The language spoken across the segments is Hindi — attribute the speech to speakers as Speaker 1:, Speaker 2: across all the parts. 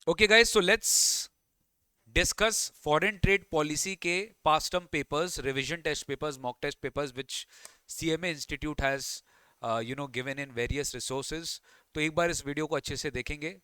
Speaker 1: Okay guys, so let's discuss foreign trade policy के past term papers, revision test papers, mock test papers which CMA Institute has given in various resources. तो एक बार इस वीडियो को अच्छे से देखेंगे,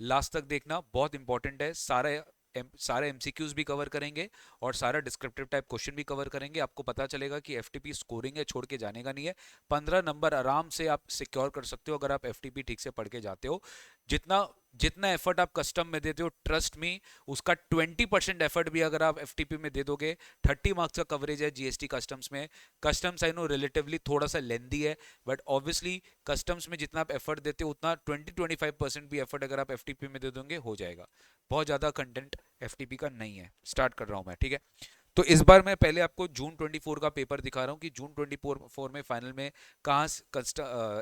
Speaker 1: लास्ट तक देखना बहुत इंपॉर्टेंट है। सारे एमसीक्यूज भी कवर करेंगे और सारा डिस्क्रिप्टिव टाइप क्वेश्चन भी कवर करेंगे। आपको पता चलेगा कि एफटीपी स्कोरिंग है, छोड़ के जाने का नहीं है। 15 नंबर आराम से आप सिक्योर कर सकते हो अगर आप एफटीपी ठीक से पढ़ के जाते हो। जितना जितना एफर्ट आप कस्टम में देते हो, ट्रस्ट मी, उसका 20% एफर्ट भी अगर आप एफटीपी में दे दोगे। 30 मार्क्स का कवरेज है जीएसटी कस्टम्स में। कस्टम्स आई नो रिलेटिवली थोड़ा सा लेंदी है, बट ऑब्वियसली कस्टम्स में जितना आप एफर्ट देते हो उतना 20-25% भी एफर्ट अगर आप एफटीपी में दे दोगे हो जाएगा। बहुत ज़्यादा कंटेंट एफटीपी का नहीं है। स्टार्ट कर रहा हूँ मैं, ठीक है। तो इस बार मैं पहले आपको जून 24 का पेपर दिखा रहा हूँ कि जून 24 में फाइनल में कहाँ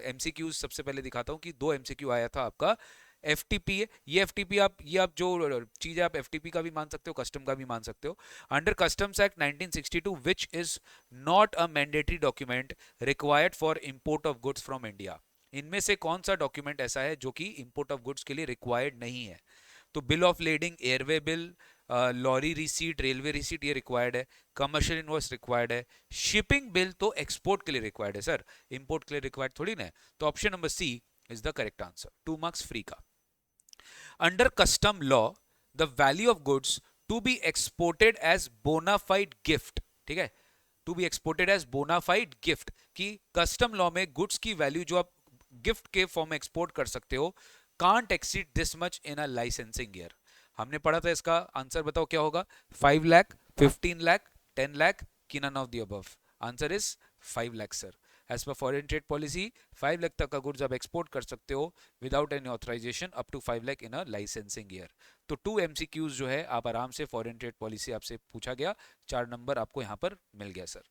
Speaker 1: एमसीक्यू सबसे पहले दिखाता हूँ कि 2 एमसीक्यू आया था आपका। एफटीपी है ये, एफटीपी आप ये आप जो चीज़ है आप एफटीपी का भी मान सकते हो, कस्टम का भी मान सकते हो। Under customs act 1962 which is not a mandatory document required for import of goods from India. इनमें से कौन सा डॉक्यूमेंट ऐसा है जो कि इंपोर्ट ऑफ गुड्स के लिए रिक्वायर्ड नहीं है? तो bill of lading, airway bill, lorry receipt, railway receipt ये रिक्वायर्ड है। कमर्शियल इनवॉइस रिक्वायर्ड है। शिपिंग बिल तो एक्सपोर्ट के लिए रिक्वायर्ड है सर, इंपोर्ट के लिए रिक्वायर्ड थोड़ी ना है। तो option number C is the correct answer, 2 marks free का। Under custom law the value of goods to be exported as bona fide gift, ठीक है, to be exported as bona fide gift, कि कस्टम लॉ में गुड्स की वैल्यू जो आप गिफ्ट के फॉर्म में एक्सपोर्ट कर सकते हो can't exceed this much in a licensing year. हमने पढ़ा था, इसका आंसर बताओ क्या होगा? 5 लाख, 15 लाख, 10 लाख की none of the above? Answer is 5 lakh sir. As per foreign trade policy 5 lakh तक का गुड्स आप एक्सपोर्ट कर सकते हो without any authorisation up to 5 lakh in a licensing year. तो 2 एमसीक्यूज जो है आप आराम से, फॉरेन ट्रेड पॉलिसी आपसे पूछा गया, 4 नंबर आपको यहाँ पर मिल गया सर।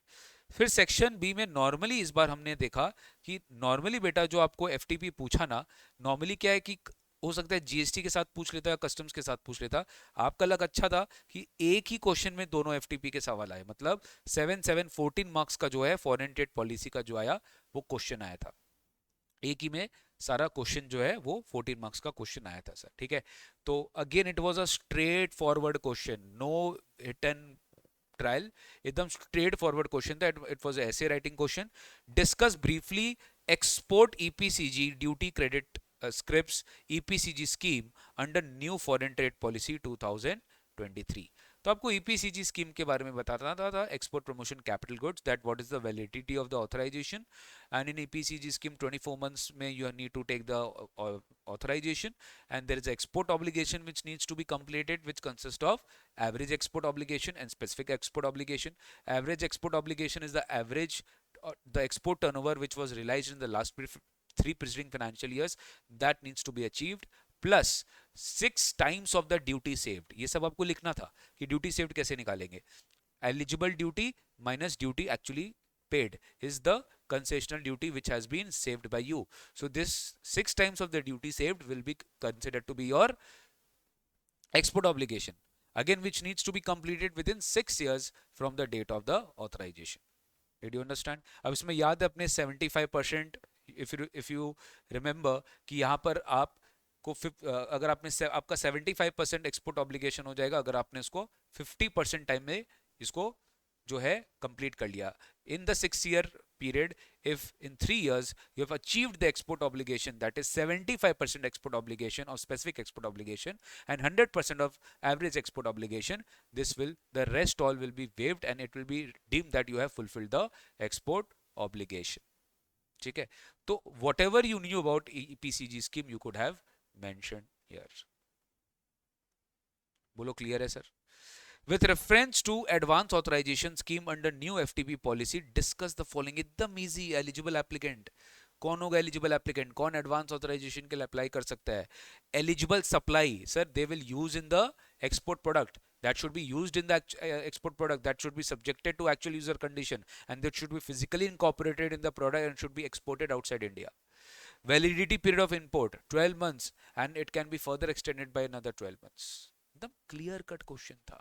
Speaker 1: फिर सेक्शन बी में नॉर्मली इस बार हमने देखा कि नॉर्मली बेटा जो आपको एफटीपी पूछा ना, नॉर्मली क्या है कि हो सकता है जीएसटी के साथ पूछ लेता है, कस्टम्स के साथ पूछ लेता। आपका लक अच्छा था कि एक ही क्वेश्चन में दोनों एफटीपी के सवाल आए, मतलब 7-7 14 मार्क्स का जो है फॉरेन ट्रेड पॉलिसी का जो आया वो क्वेश्चन आया था। एक ही में सारा क्वेश्चन जो है वो 14 मार्क्स का क्वेश्चन आया था सर, ठीक है। तो again it was a straight forward question, no hit and trial, एकदम स्ट्रेट फॉरवर्ड क्वेश्चन था। इट वाज ऐसे writing question. Discuss briefly export EPCG duty credit scripts EPCG scheme under new foreign trade policy 2023। तो आपको ईपीसीजी स्कीम के बारे में बताना था, export promotion capital goods, that what is the validity of the authorisation. and in EPCG scheme 24 months may you need to take the authorization, and there is an export obligation which needs to be completed, which consists of average export obligation and specific export obligation. Average export obligation is the average the export turnover which was realized in the last 3 preceding financial years, that needs to be achieved, plus 6 times of the duty saved। ये सब आपको लिखना था कि ड्यूटी सेव्ड कैसे निकालेंगे। Eligible duty minus duty actually paid is the concessional duty which has been saved by you. So this 6 times of the duty saved will be considered to be your export obligation, again which needs to be completed within 6 years from the date of the authorization. Did you understand? अब इसमें याद है अपने 75%, if you remember कि यहाँ पर आप को अगर आपने आपका 75% एक्सपोर्ट ऑब्लिगेशन हो जाएगा अगर आपने इसको 50% टाइम में इसको जो है कंप्लीट कर लिया। In the 6 year period, if in 3 years you have achieved the export obligation, that is 75% export obligation or specific export obligation and 100% of average export obligation, this will, the rest all will be waived and it will be deemed that you have fulfilled the export obligation, ठीक है। तो whatever you knew about EPCG scheme you could have mentioned here। बोलो क्लियर है sir? With reference to advance authorization scheme under new FTP policy, discuss the following। एकदम easy। eligible applicant कौन होगा? एलिजिबल एप्लीकेंट कौन एडवांस ऑथराइजेशन के लिए अप्लाई कर सकता है? Eligible supply sir, they will use in the export product, that should be used in the export product, that should be subjected to actual user condition, and that should be physically incorporated in the product and should be exported outside India. Validity period of import 12 months and it can be further extended by another 12 months। एकदम क्लियर कट क्वेश्चन था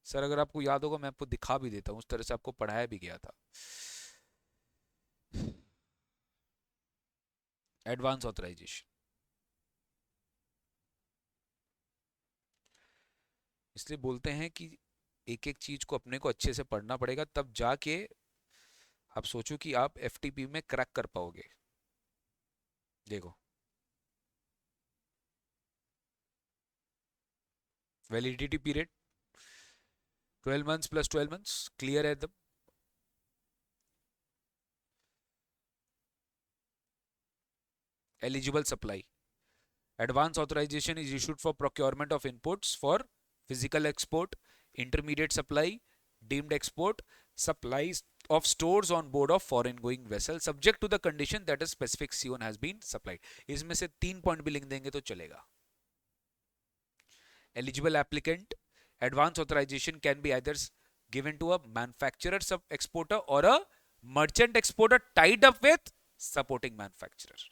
Speaker 1: सर। अगर आपको याद होगा मैं आपको दिखा भी देता हूँ, उस तरह से आपको पढ़ाया भी गया था। एडवांस ऑथराइजेशन इसलिए बोलते हैं कि एक एक चीज को अपने को अच्छे से पढ़ना पड़ेगा, तब जाके आप सोचो कि आप एफटीपी में क्रैक कर पाओगे। देखो, validity period 12 months plus 12 months, clear है एकदम। Eligible supply, advance authorization is issued for procurement of inputs for physical export, intermediate supply, deemed export, supplies of stores on board of foreign going vessel subject to the condition that a specific CON has been supplied। इसमें से 3 पॉइंट भी लिख देंगे तो चलेगा। Eligible applicant, advance authorization can be either given to a manufacturer sub exporter or a merchant exporter tied up with supporting manufacturer।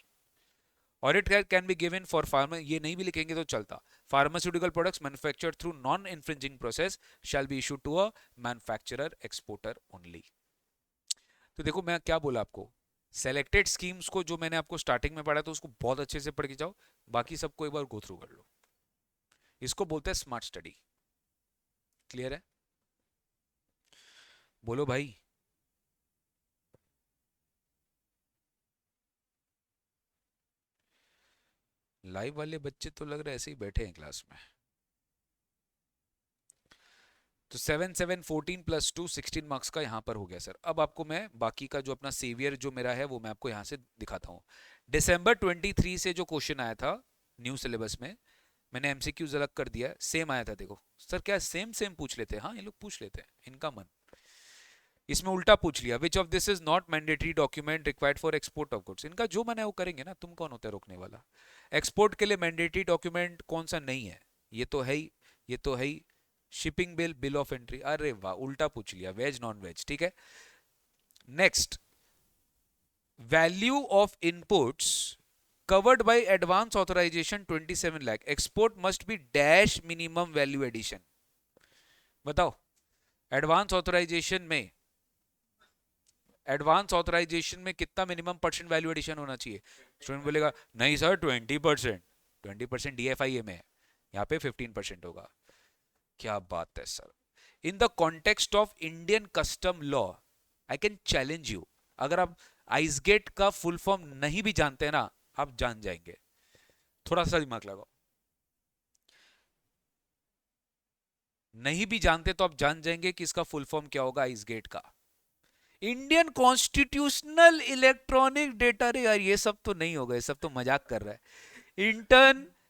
Speaker 1: और it can be given for pharma, ये नहीं भी लिखेंगे तो चलता। Pharmaceutical products manufactured through non infringing process shall be issued to a manufacturer exporter only. तो देखो मैं क्या बोला आपको, सेलेक्टेड स्कीम्स को जो मैंने आपको स्टार्टिंग में पढ़ा तो उसको बहुत अच्छे से पढ़ के जाओ, बाकी सबको एक बार गो थ्रू कर लो। इसको बोलते हैं स्मार्ट स्टडी। क्लियर है? बोलो भाई। लाइव वाले बच्चे तो लग रहा है ऐसे ही बैठे हैं क्लास में। तो 7 7 14 + 2 16 मार्क्स का यहाँ पर हो गया सर। अब आपको मैं बाकी का जो अपना सेवियर जो मेरा है वो मैं आपको यहाँ से दिखाता हूँ। दिसंबर 23 से जो क्वेश्चन आया था न्यू सिलेबस में, मैंने एमसीक्यूज अलग कर दिया, सेम आया था। देखो सर क्या सेम सेम पूछ लेते हैं? हाँ ये लोग पूछ लेते हैं, इनका मन। इसमें उल्टा पूछ लिया, which of this is not mandatory document required for export of goods. इनका जो मन है वो करेंगे ना, तुम कौन होता है रोकने वाला। एक्सपोर्ट के लिए मैंडेटरी डॉक्यूमेंट कौन सा नहीं है? ये तो है ही, ये तो है ही, shipping bill, bill of entry. अरे वाह, उल्टा पूछ लिया, वेज नॉन वेज, ठीक है। Next, value of inputs covered by advance authorization 27 lakh, export must be dash minimum value addition। बताओ, एडवांस ऑथराइजेशन में, एडवांस ऑथराइजेशन में कितना मिनिमम परसेंट वैल्यू एडिशन होना चाहिए? स्टूडेंट बोलेगा नहीं सर 20%। 20% डीएफआईए में है, यहाँ पे 15% होगा। क्या बात है sir. In the context of Indian custom law I can challenge you, अगर आप आइसगेट का फुल फॉर्म नहीं भी जानते हैं ना, आप जान जाएंगे। थोड़ा सा दिमाग लगाओ, नहीं भी जानते तो आप जान जाएंगे कि इसका फुल फॉर्म क्या होगा आइसगेट का। Indian constitutional electronic data. अरे यार ये सब तो नहीं होगा, ये सब तो मजाक कर रहा है।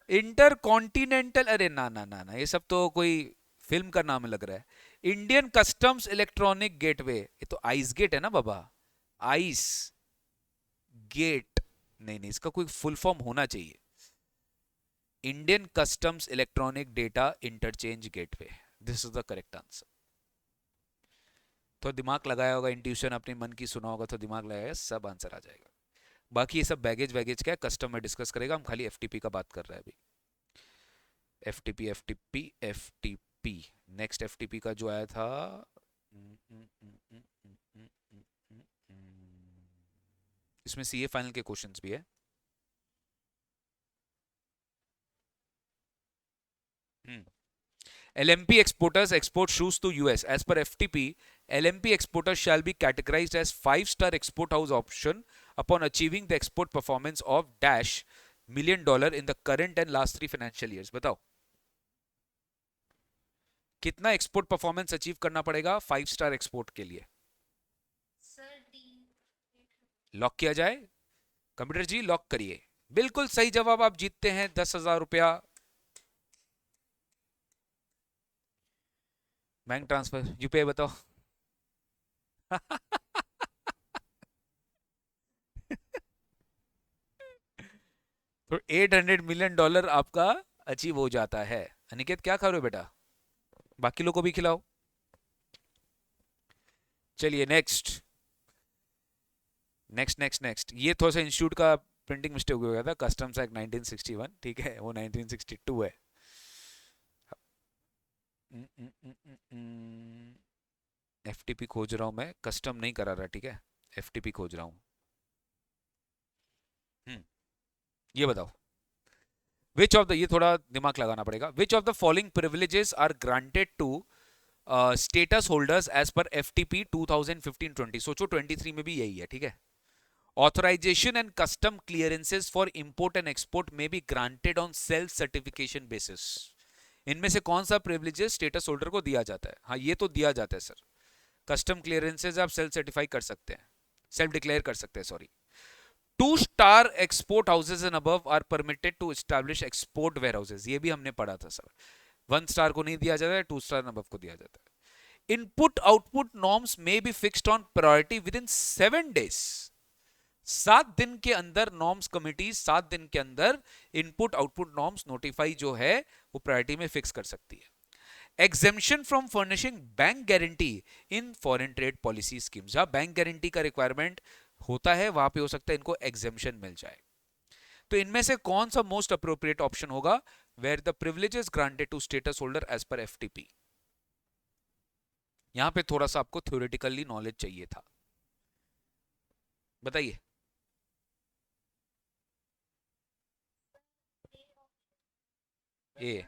Speaker 1: इंटर कॉन्टिनेंटल, अरे ना ना ना ना, ये सब तो कोई फिल्म का नाम लग रहा है। इंडियन कस्टम्स इलेक्ट्रॉनिक गेटवे, ये तो आइस गेट है ना बाबा, आइस गेट। नहीं नहीं, इसका कोई फुल फॉर्म होना चाहिए, Indian customs electronic data interchange gateway. This is the correct answer. तो दिमाग लगाया होगा, इंट्यूशन अपने मन की सुना होगा तो दिमाग लगाया, सब आंसर आ जाएगा। बाकी ये सब बैगेज वैगेज क्या है, कस्टम में डिस्कस करेगा, हम खाली एफटीपी का बात कर रहे हैं अभी। FTP FTP FTP, next FTP का जो आया था, इसमें सीए फाइनल के क्वेश्चंस भी है। LMP exporters export shoes to US. As per FTP, LMP exporters shall be categorized as 5-star export house option upon achieving the export performance of dash $1 million in the current and last 3 financial years। बताओ कितना एक्सपोर्ट परफॉर्मेंस अचीव करना पड़ेगा 5 स्टार एक्सपोर्ट के लिए? लॉक किया जाए? कंप्यूटर जी लॉक करिए। बिल्कुल सही जवाब, आप जीतते हैं 10,000 रुपया। बैंक ट्रांसफर यूपीआई बताओ। तो $800 million आपका अचीव हो जाता है। अनिकेत क्या खा रहे हो बेटा? बाकी लोगों को भी खिलाओ। चलिए नेक्स्ट नेक्स्ट नेक्स्ट नेक्स्ट, ये थोड़ा सा इंस्टीट्यूट का प्रिंटिंग मिस्टेक हो गया था, कस्टम्स एक्ट 1961, ठीक है, वो 1962 है। एफटीपी खोज रहा हूं मैं, कस्टम नहीं करा रहा, ठीक है, एफटीपी खोज रहा हूं। ये बताओ, विच ऑफ द, ये थोड़ा दिमाग लगाना पड़ेगा, which of the following privileges are granted to status holders as per FTP 2015-20, सोचो 23 में भी यही है, ठीक है। Authorization and custom clearances for import and export may be granted on self certification basis. इनमें से कौन सा प्रिविलेजेस स्टेटस होल्डर को दिया जाता है? हाँ, ये तो दिया जाता है सर। कस्टम क्लियरेंसेज आप सेल्फ सर्टिफाई कर सकते हैं, सेल्फ डिक्लेयर कर सकते हैं, sorry. 2 star export houses and above are permitted to establish export warehouses, ये भी हमने पढ़ा था सर। 1 स्टार को नहीं दिया जाता है, 2 स्टार अबव को दिया जाता है। इनपुट आउटपुट नॉर्म्स में be fixed on priority with in 7 days। 7 दिन के अंदर नॉर्म्स कमिटी 7 दिन के अंदर इनपुट आउटपुट नॉर्म्स नोटिफाई जो है वो प्रायोरिटी में फिक्स कर सकती है। Exemption from furnishing bank guarantee in foreign trade policy scheme, जहां बैंक गारंटी का रिक्वायरमेंट होता है वहां पे हो सकता है इनको एग्जेम्पशन मिल जाए। तो इनमें से कौन सा मोस्ट अप्रोप्रिएट ऑप्शन होगा? Where the privileges granted to status holder as per FTP. यहां पे थोड़ा सा आपको थ्योरेटिकली नॉलेज चाहिए था, बताइए। ए,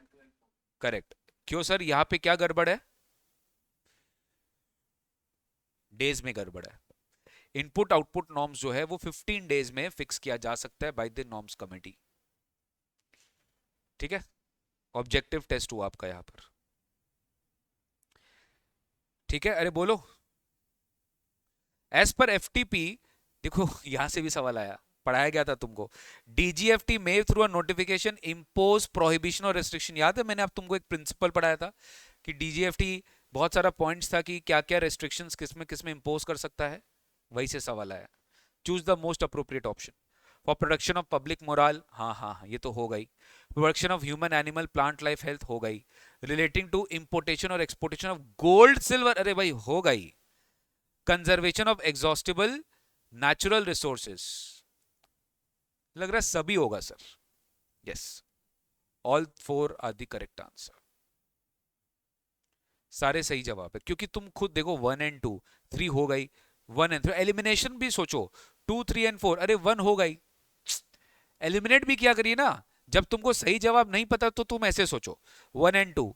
Speaker 1: करेक्ट। क्यों सर, यहां पे क्या गड़बड़ है? डेज में गड़बड़ है। इनपुट आउटपुट नॉर्म्स जो है वो 15 डेज में फिक्स किया जा सकता है बाय द नॉर्म्स कमेटी, ठीक है। ऑब्जेक्टिव टेस्ट हुआ आपका यहां पर, ठीक है। अरे बोलो। एज पर एफटीपी, देखो यहां से भी सवाल आया, पढ़ाया गया था तुमको। DGFT may through a notification impose prohibition और रेस्ट्रिक्शन, याद है मैंने अब तुमको एक प्रिंसिपल पढ़ाया था कि डीजीएफटी बहुत सारा पॉइंट्स था कि क्या क्या रेस्ट्रिक्शंस किस में इंपोज कर सकता है, वही से सवाल आया। Choose the most appropriate option for production of public moral, हाँ हाँ हाँ, ये तो हो गई। Production of human animal plant life health हो गई। रिलेटिंग टू इंपोर्टेशन और एक्सपोर्टेशन ऑफ गोल्ड सिल्वर, अरे भाई हो गई। Conservation of exhaustible natural resources, लग रहा है सभी होगा sir. Yes, all 4 are the correct answer, सारे सही जवाब है। क्योंकि तुम खुद देखो 1 and 2, 3 हो गई, 1 and 3, एलिमिनेशन भी सोचो, 2, 3 and 4, अरे 1 हो गई, एलिमिनेट भी किया करिए ना। जब तुमको सही जवाब नहीं पता तो तुम ऐसे सोचो, 1 and 2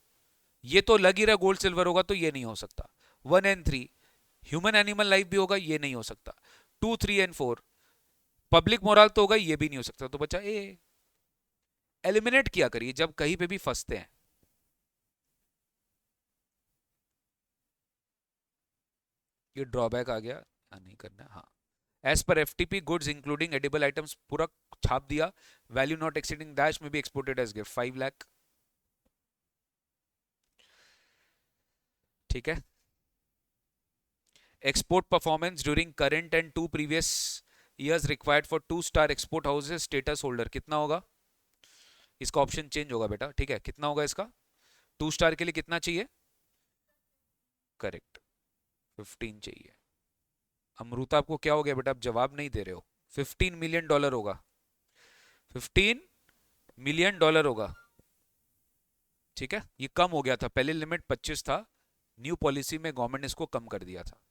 Speaker 1: ये तो लग ही रहा गोल्ड सिल्वर होगा तो ये नहीं हो सकता। 1 and 3 ह्यूमन एनिमल लाइफ भी होगा, ये नहीं हो सकता। 2, 3 and 4 पब्लिक मोरल तो होगा, ये भी नहीं हो सकता, तो बच्चा ए। एलिमिनेट किया करिए जब कहीं पे भी फंसते हैं। ये ड्रॉबैक आ गया, नहीं करना, हाँ। As per FTP goods including edible items पूरा छाप दिया। वैल्यू नॉट एक्सीडिंग दैश में भी एक्सपोर्टेड एज गिफ्ट 5 लाख, ठीक है। Export performance during current and 2 previous years required for 2 star export houses status holder, कितना होगा? इसका ऑप्शन चेंज होगा बेटा, ठीक है। कितना होगा इसका? 2 स्टार के लिए कितना चाहिए? करेक्ट, 15 चाहिए। अमृता आपको क्या हो गया बेटा, आप जवाब नहीं दे रहे हो। $15 मिलियन होगा, $15 मिलियन होगा, ठीक है। ये कम हो गया था, पहले लिमिट 25 था, न्यू पॉलिसी में गवर्नमेंट ने इसको कम कर दिया था।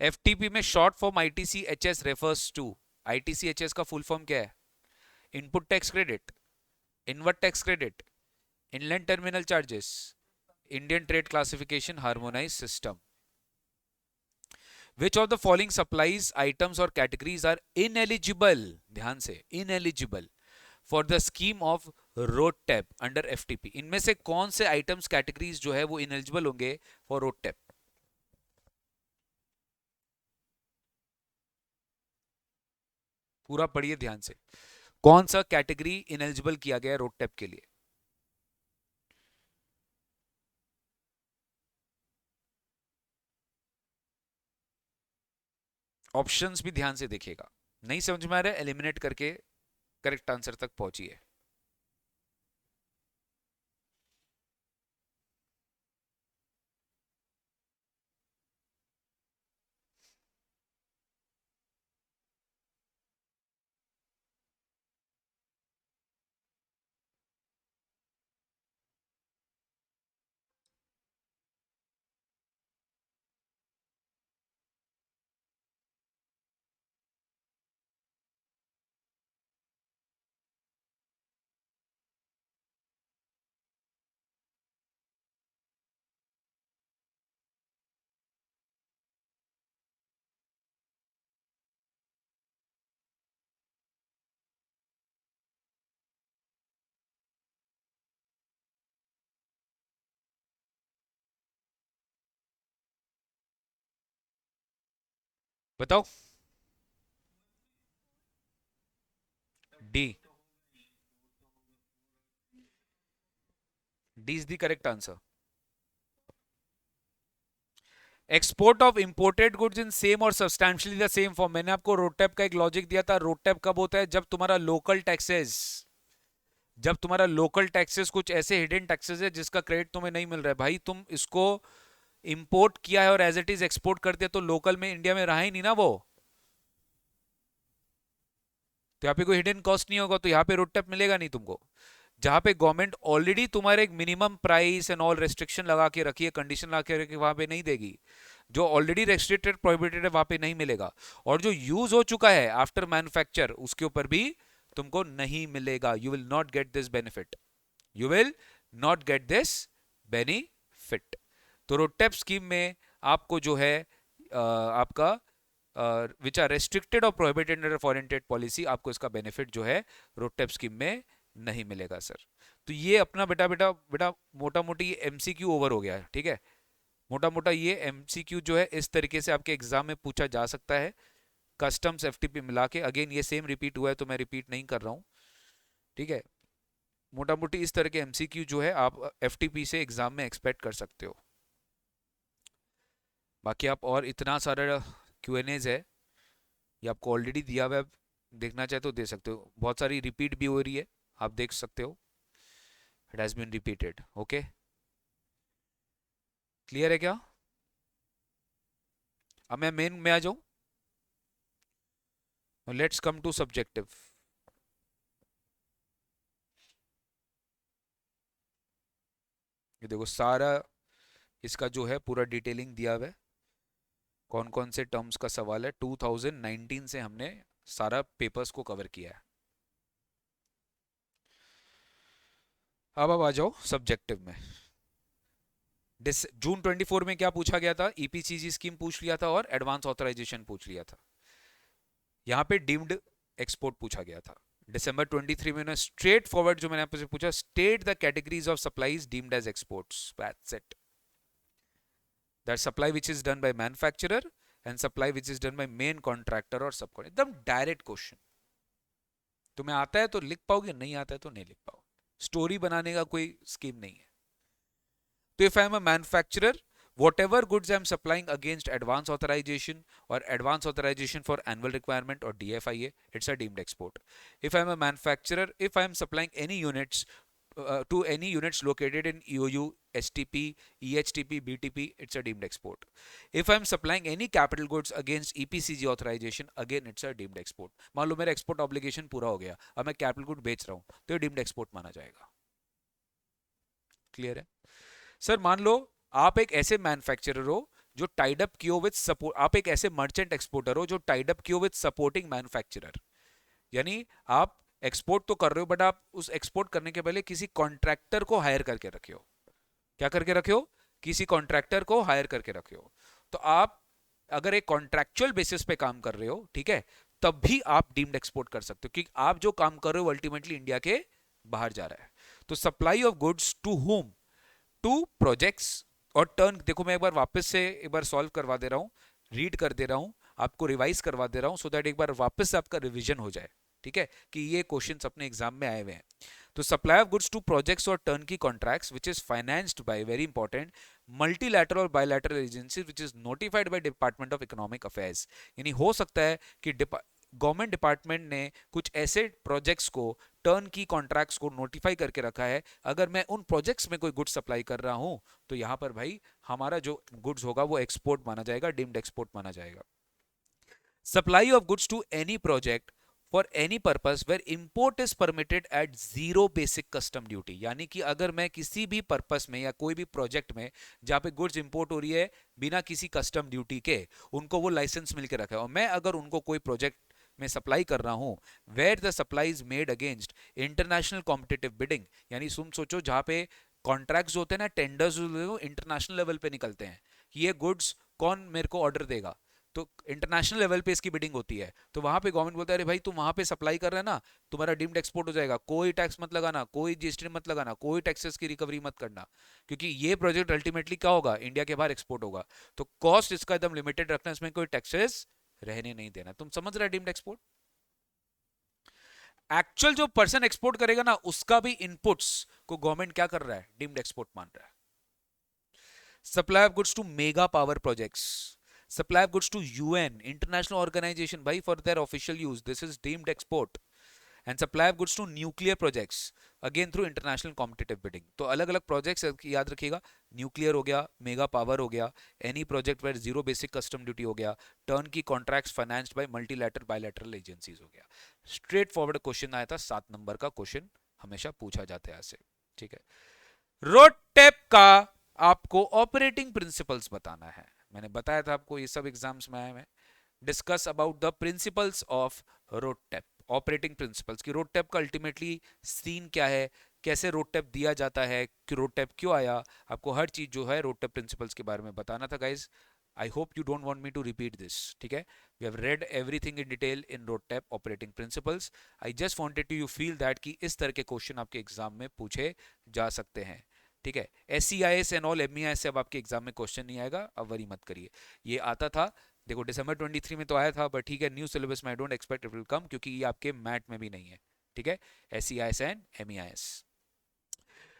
Speaker 1: एफटीपी में short form ITC HS refers to, ITC HS का फुल फॉर्म क्या है? Input tax credit, invert tax credit, inland terminal charges, Indian trade classification harmonize system. Which of the following supplies items और कैटेगरीज आर इनएलिजिबल, ध्यान से, ineligible for the scheme of RoDTEP under FTP. इनमें से कौन से आइटम्स कैटेगरीज जो है वो इनएलिजिबल होंगे फॉर रोड टैप? पूरा पढ़िए ध्यान से, कौन सा कैटेगरी इनएलिजिबल किया गया रोड टैप के लिए? ऑप्शंस भी ध्यान से देखिएगा, नहीं समझ में आ रहा है एलिमिनेट करके करेक्ट आंसर तक पहुंचिए। बताओ। D. D is the correct answer. Export of imported goods in same और सब्सटैंशियली द सेम फॉर्म। मैंने आपको रोडटेप का एक लॉजिक दिया था। रोडटेप कब होता है? जब तुम्हारा लोकल टैक्सेस, जब तुम्हारा लोकल टैक्सेस कुछ ऐसे हिडन टैक्सेस है जिसका क्रेडिट तुम्हें नहीं मिल रहा है। भाई तुम इसको इंपोर्ट किया है और एज इट इज एक्सपोर्ट कर दिया, तो लोकल में इंडिया में रहा ही नहीं ना वो, तो यहाँ पे कोई हिडन कॉस्ट नहीं होगा, तो यहाँ पे रोडटेप मिलेगा नहीं तुमको। जहां पे गवर्नमेंट ऑलरेडी तुम्हारे एक minimum price and all restriction लगा के रखी है, कंडीशन लगा के रखी, वहां पे नहीं देगी। जो ऑलरेडी रेस्ट्रिक्टेड प्रोहिबिटेड है वहां पे नहीं मिलेगा। और जो यूज हो चुका है आफ्टर मैन्युफैक्चर, उसके ऊपर भी तुमको नहीं मिलेगा। You will not get this benefit, you will not get this benefit. तो रोडटेप स्कीम में आपको जो है आपका विच आर रेस्ट्रिक्टेड और prohibited under foreign trade policy, आपको इसका बेनिफिट जो है रोडटेप स्कीम में नहीं मिलेगा सर। तो ये अपना बेटा बेटा बेटा मोटा मोटी ये एमसीक्यू ओवर हो गया है, ठीक है। मोटा मोटा ये एमसीक्यू जो है इस तरीके से आपके एग्जाम में पूछा जा सकता है, कस्टम्स एफटीपी मिला के। अगेन ये सेम रिपीट हुआ है तो मैं रिपीट नहीं कर रहा हूँ, ठीक है। मोटा मोटी इस तरह के एमसीक्यू जो है आप एफटीपी से एग्जाम में एक्सपेक्ट कर सकते हो। बाकी आप और इतना सारा क्यूएनएज है, ये आपको ऑलरेडी दिया हुआ है, देखना चाहे तो दे सकते हो। बहुत सारी रिपीट भी हो रही है, आप देख सकते हो। It has been repeated. Okay, clear है क्या? अब मैं मेन में आ जाऊं। Let's come to subjective. ये देखो सारा इसका जो है पूरा डिटेलिंग दिया हुआ है, कौन कौन से टर्म्स का सवाल है। 2019 से हमने सारा पेपर्स को कवर किया है। अब आ जाओ सब्जेक्टिव में। जून 24 में क्या पूछा गया था? ईपीसीजी स्कीम पूछ लिया था और एडवांस ऑथराइजेशन पूछ लिया था। यहाँ पे डीम्ड एक्सपोर्ट पूछा गया था। दिसंबर 23 में ना स्ट्रेट फॉरवर्ड जो मैंने आपसे पूछा, state the categories of supplies deemed as exports, that's it. That supply which is done by manufacturer and supply which is done by main contractor और सब। एकदम डायरेक्ट क्वेश्चन। तुम्हें आता है तो लिख पाओगे, नहीं आता है तो नहीं लिख पाओगे। स्टोरी बनाने का कोई स्कीम नहीं है। तो if I am a manufacturer, whatever goods I am supplying against advance authorization or advance authorization for annual requirement or DFIA, it's a deemed export. If I am a manufacturer, if I am supplying any units to any units located in EOU, STP, EHTP, BTP, it's a deemed export. If I am supplying any capital goods against EPCG authorization, again it's a deemed export. मान लो मेरा export obligation पूरा हो गया, अब मैं capital good बेच रहा हूँ, तो ये deemed export माना जाएगा। क्लियर है सर? मान लो आप एक ऐसे मैन्युफैक्चरर हो जो टाइड अप कियो विद सपोर्ट, आप एक ऐसे मर्चेंट एक्सपोर्टर हो जो टाइड अप कियो विद सपोर्टिंग मैन्युफैक्चरर। यानी आप एक्सपोर्ट तो कर रहे हो, बट आप उस एक्सपोर्ट करने के पहले किसी कॉन्ट्रैक्टर को हायर करके रखे हो। क्या करके रखे हो? किसी कॉन्ट्रैक्टर को हायर करके रखे हो। तो आप अगर एक कॉन्ट्रैक्चुअल बेसिस पे काम कर रहे हो, ठीक है, तब भी आप डीम्ड एक्सपोर्ट कर सकते हो, क्योंकि आप जो काम कर रहे हो अल्टीमेटली इंडिया के बाहर जा रहा है। तो supply of goods to home, to projects और टर्न। देखो मैं एक बार वापस से एक बार सॉल्व करवा दे रहा हूँ, रीड कर दे रहा हूँ, आपको रिवाइज करवा दे रहा हूँ, सो दैट एक बार वापस से आपका रिवीजन हो जाए, ठीक है, कि ये क्वेश्चंस अपने एग्जाम में आए हुए हैं। तो supply of goods to projects और turnkey contracts which is financed by, very important, multilateral और bilateral agencies which is notified by Department of Economic Affairs. यानी हो सकता है कि गवर्नमेंट डिपार्टमेंट ने कुछ ऐसे प्रोजेक्ट्स को, टर्न की कॉन्ट्रैक्ट्स को नोटिफाई करके रखा है। अगर मैं उन प्रोजेक्ट्स में कोई गुड्स सप्लाई कर रहा हूं, तो यहां पर भाई हमारा जो गुड्स होगा वो एक्सपोर्ट माना जाएगा, डीम्ड एक्सपोर्ट माना जाएगा। Supply of goods to any project for any purpose where import is permitted at zero basic custom duty. यानी कि अगर मैं किसी भी पर्पस में या कोई भी प्रोजेक्ट में जहां पे गुड्स इंपोर्ट हो रही है बिना किसी कस्टम ड्यूटी के, उनको वो लाइसेंस मिलकर रखा है, और मैं अगर उनको कोई प्रोजेक्ट में सप्लाई कर रहा हूं where the supply is made against international competitive bidding. यानी तुम सोचो जहां पे कॉन्ट्रैक्ट्स होते हैं ना, टेंडर्स इंटरनेशनल लेवल पे निकलते हैं कि ये गुड्स कौन मेरे को ऑर्डर देगा, तो इंटरनेशनल लेवल पे इसकी बिडिंग होती है। तो वहां पे गवर्नमेंट बोलता है अरे भाई तुम वहां पे सप्लाई कर रहे हैं ना, तुम्हारा डीम्ड एक्सपोर्ट हो जाएगा, कोई टैक्स मत लगाना, कोई जीएसटी मत लगाना, कोई टैक्सेस की रिकवरी मत करना, क्योंकि ये प्रोजेक्ट अल्टीमेटली क्या होगा, इंडिया के बाहर एक्सपोर्ट होगा। तो कॉस्ट इसका एकदम लिमिटेड रखना, इसमें कोई टैक्सेस रहने नहीं देना। तुम समझ रहे डीम्ड एक्सपोर्ट? एक्चुअल जो पर्सन एक्सपोर्ट करेगा ना, उसका भी इनपुट्स को गवर्नमेंट क्या कर रहा है, डीम्ड एक्सपोर्ट मान रहा है। Supply of goods to mega power projects, supply of goods to UN, international organization, भाई for their official use, this is deemed export. And supply of goods to nuclear projects, again through international competitive bidding. तो अलग अलग प्रोजेक्ट्स याद रखिएगा, न्यूक्लियर हो गया, मेगा पावर हो गया, any project where zero basic custom duty हो गया, turnkey contracts financed by multilateral bilateral agencies हो गया। स्ट्रेट फॉरवर्ड क्वेश्चन आया था, 7 नंबर का क्वेश्चन हमेशा पूछा जाता है ऐसे, ठीक है। रोडटेप का आपको ऑपरेटिंग प्रिंसिपल्स बताना है, मैंने बताया था आपको, ये सब एग्जाम्स में आए हैं। Discuss about the principles of RoDTEP, operating principles की रोडटेप का अल्टीमेटली सीन क्या है, कैसे रोडटेप दिया जाता है, कि रोडटेप क्यों आया, आपको हर चीज जो है रोडटेप प्रिंसिपल्स के बारे में बताना था guys. I hope you don't want me to repeat this, ठीक है। We have read everything in detail in RoDTEP operating principles. I just wanted to you feel that कि इस तरह के क्वेश्चन आपके एग्जाम में पूछे जा सकते हैं, ठीक है। SEIS एंड ऑल MEIS से अब आपके एग्जाम में क्वेश्चन नहीं आएगा, अब वरी मत करिए। ये आता था, देखो दिसंबर 23 में तो आया था, बट ठीक है, न्यू सिलेबस में I don't expect it will come, क्योंकि ये आपके मैट में भी नहीं है, ठीक है। SEIS and MEIS।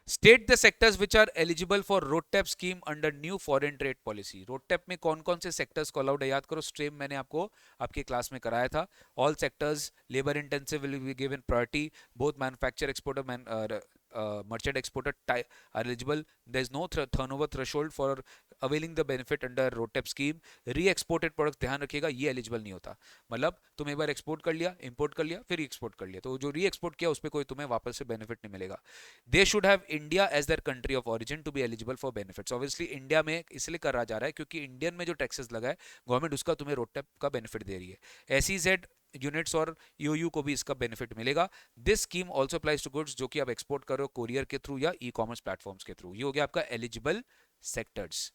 Speaker 1: State the sectors which are eligible for RoDTEP scheme under new foreign trade policy. RoDTEP में कौन कौन से सेक्टर्स को अलाउड है, याद करो, स्ट्रीम मैंने आपको आपके क्लास में कराया था। All sectors labour intensive will be given priority, both manufacture exporter merchant exporter are eligible. There is no turnover threshold for availing the benefit under roadtap scheme. Re-exported product ध्यान रखिएगा, ये एलिजिबल नहीं होता। मतलब तुम एक बार एक्सपोर्ट कर लिया, इंपोर्ट कर लिया, फिर एक्सपोर्ट कर लिया, तो जो री एक्सपोर्ट किया उस पर कोई तुम्हें वापस से बेनिफिट नहीं मिलेगा। They should have India as their country of origin to be eligible for benefits. Obviously India में इसलिए करा जा रहा है क्योंकि इंडियन में जो टैक्सेस लगा है गवर्नमेंट, उसका तुम्हें रोडटेप का बेनिफिट दे रही है। SEZ यूनिट्स और EOU को भी इसका बेनिफिट मिलेगा। This scheme also applies to goods जो कि आप एक्सपोर्ट करो कोरियर के थ्रू या ई-कॉमर्स प्लेटफॉर्म्स के थ्रू। ये हो गया आपका एलिजिबल सेक्टर्स।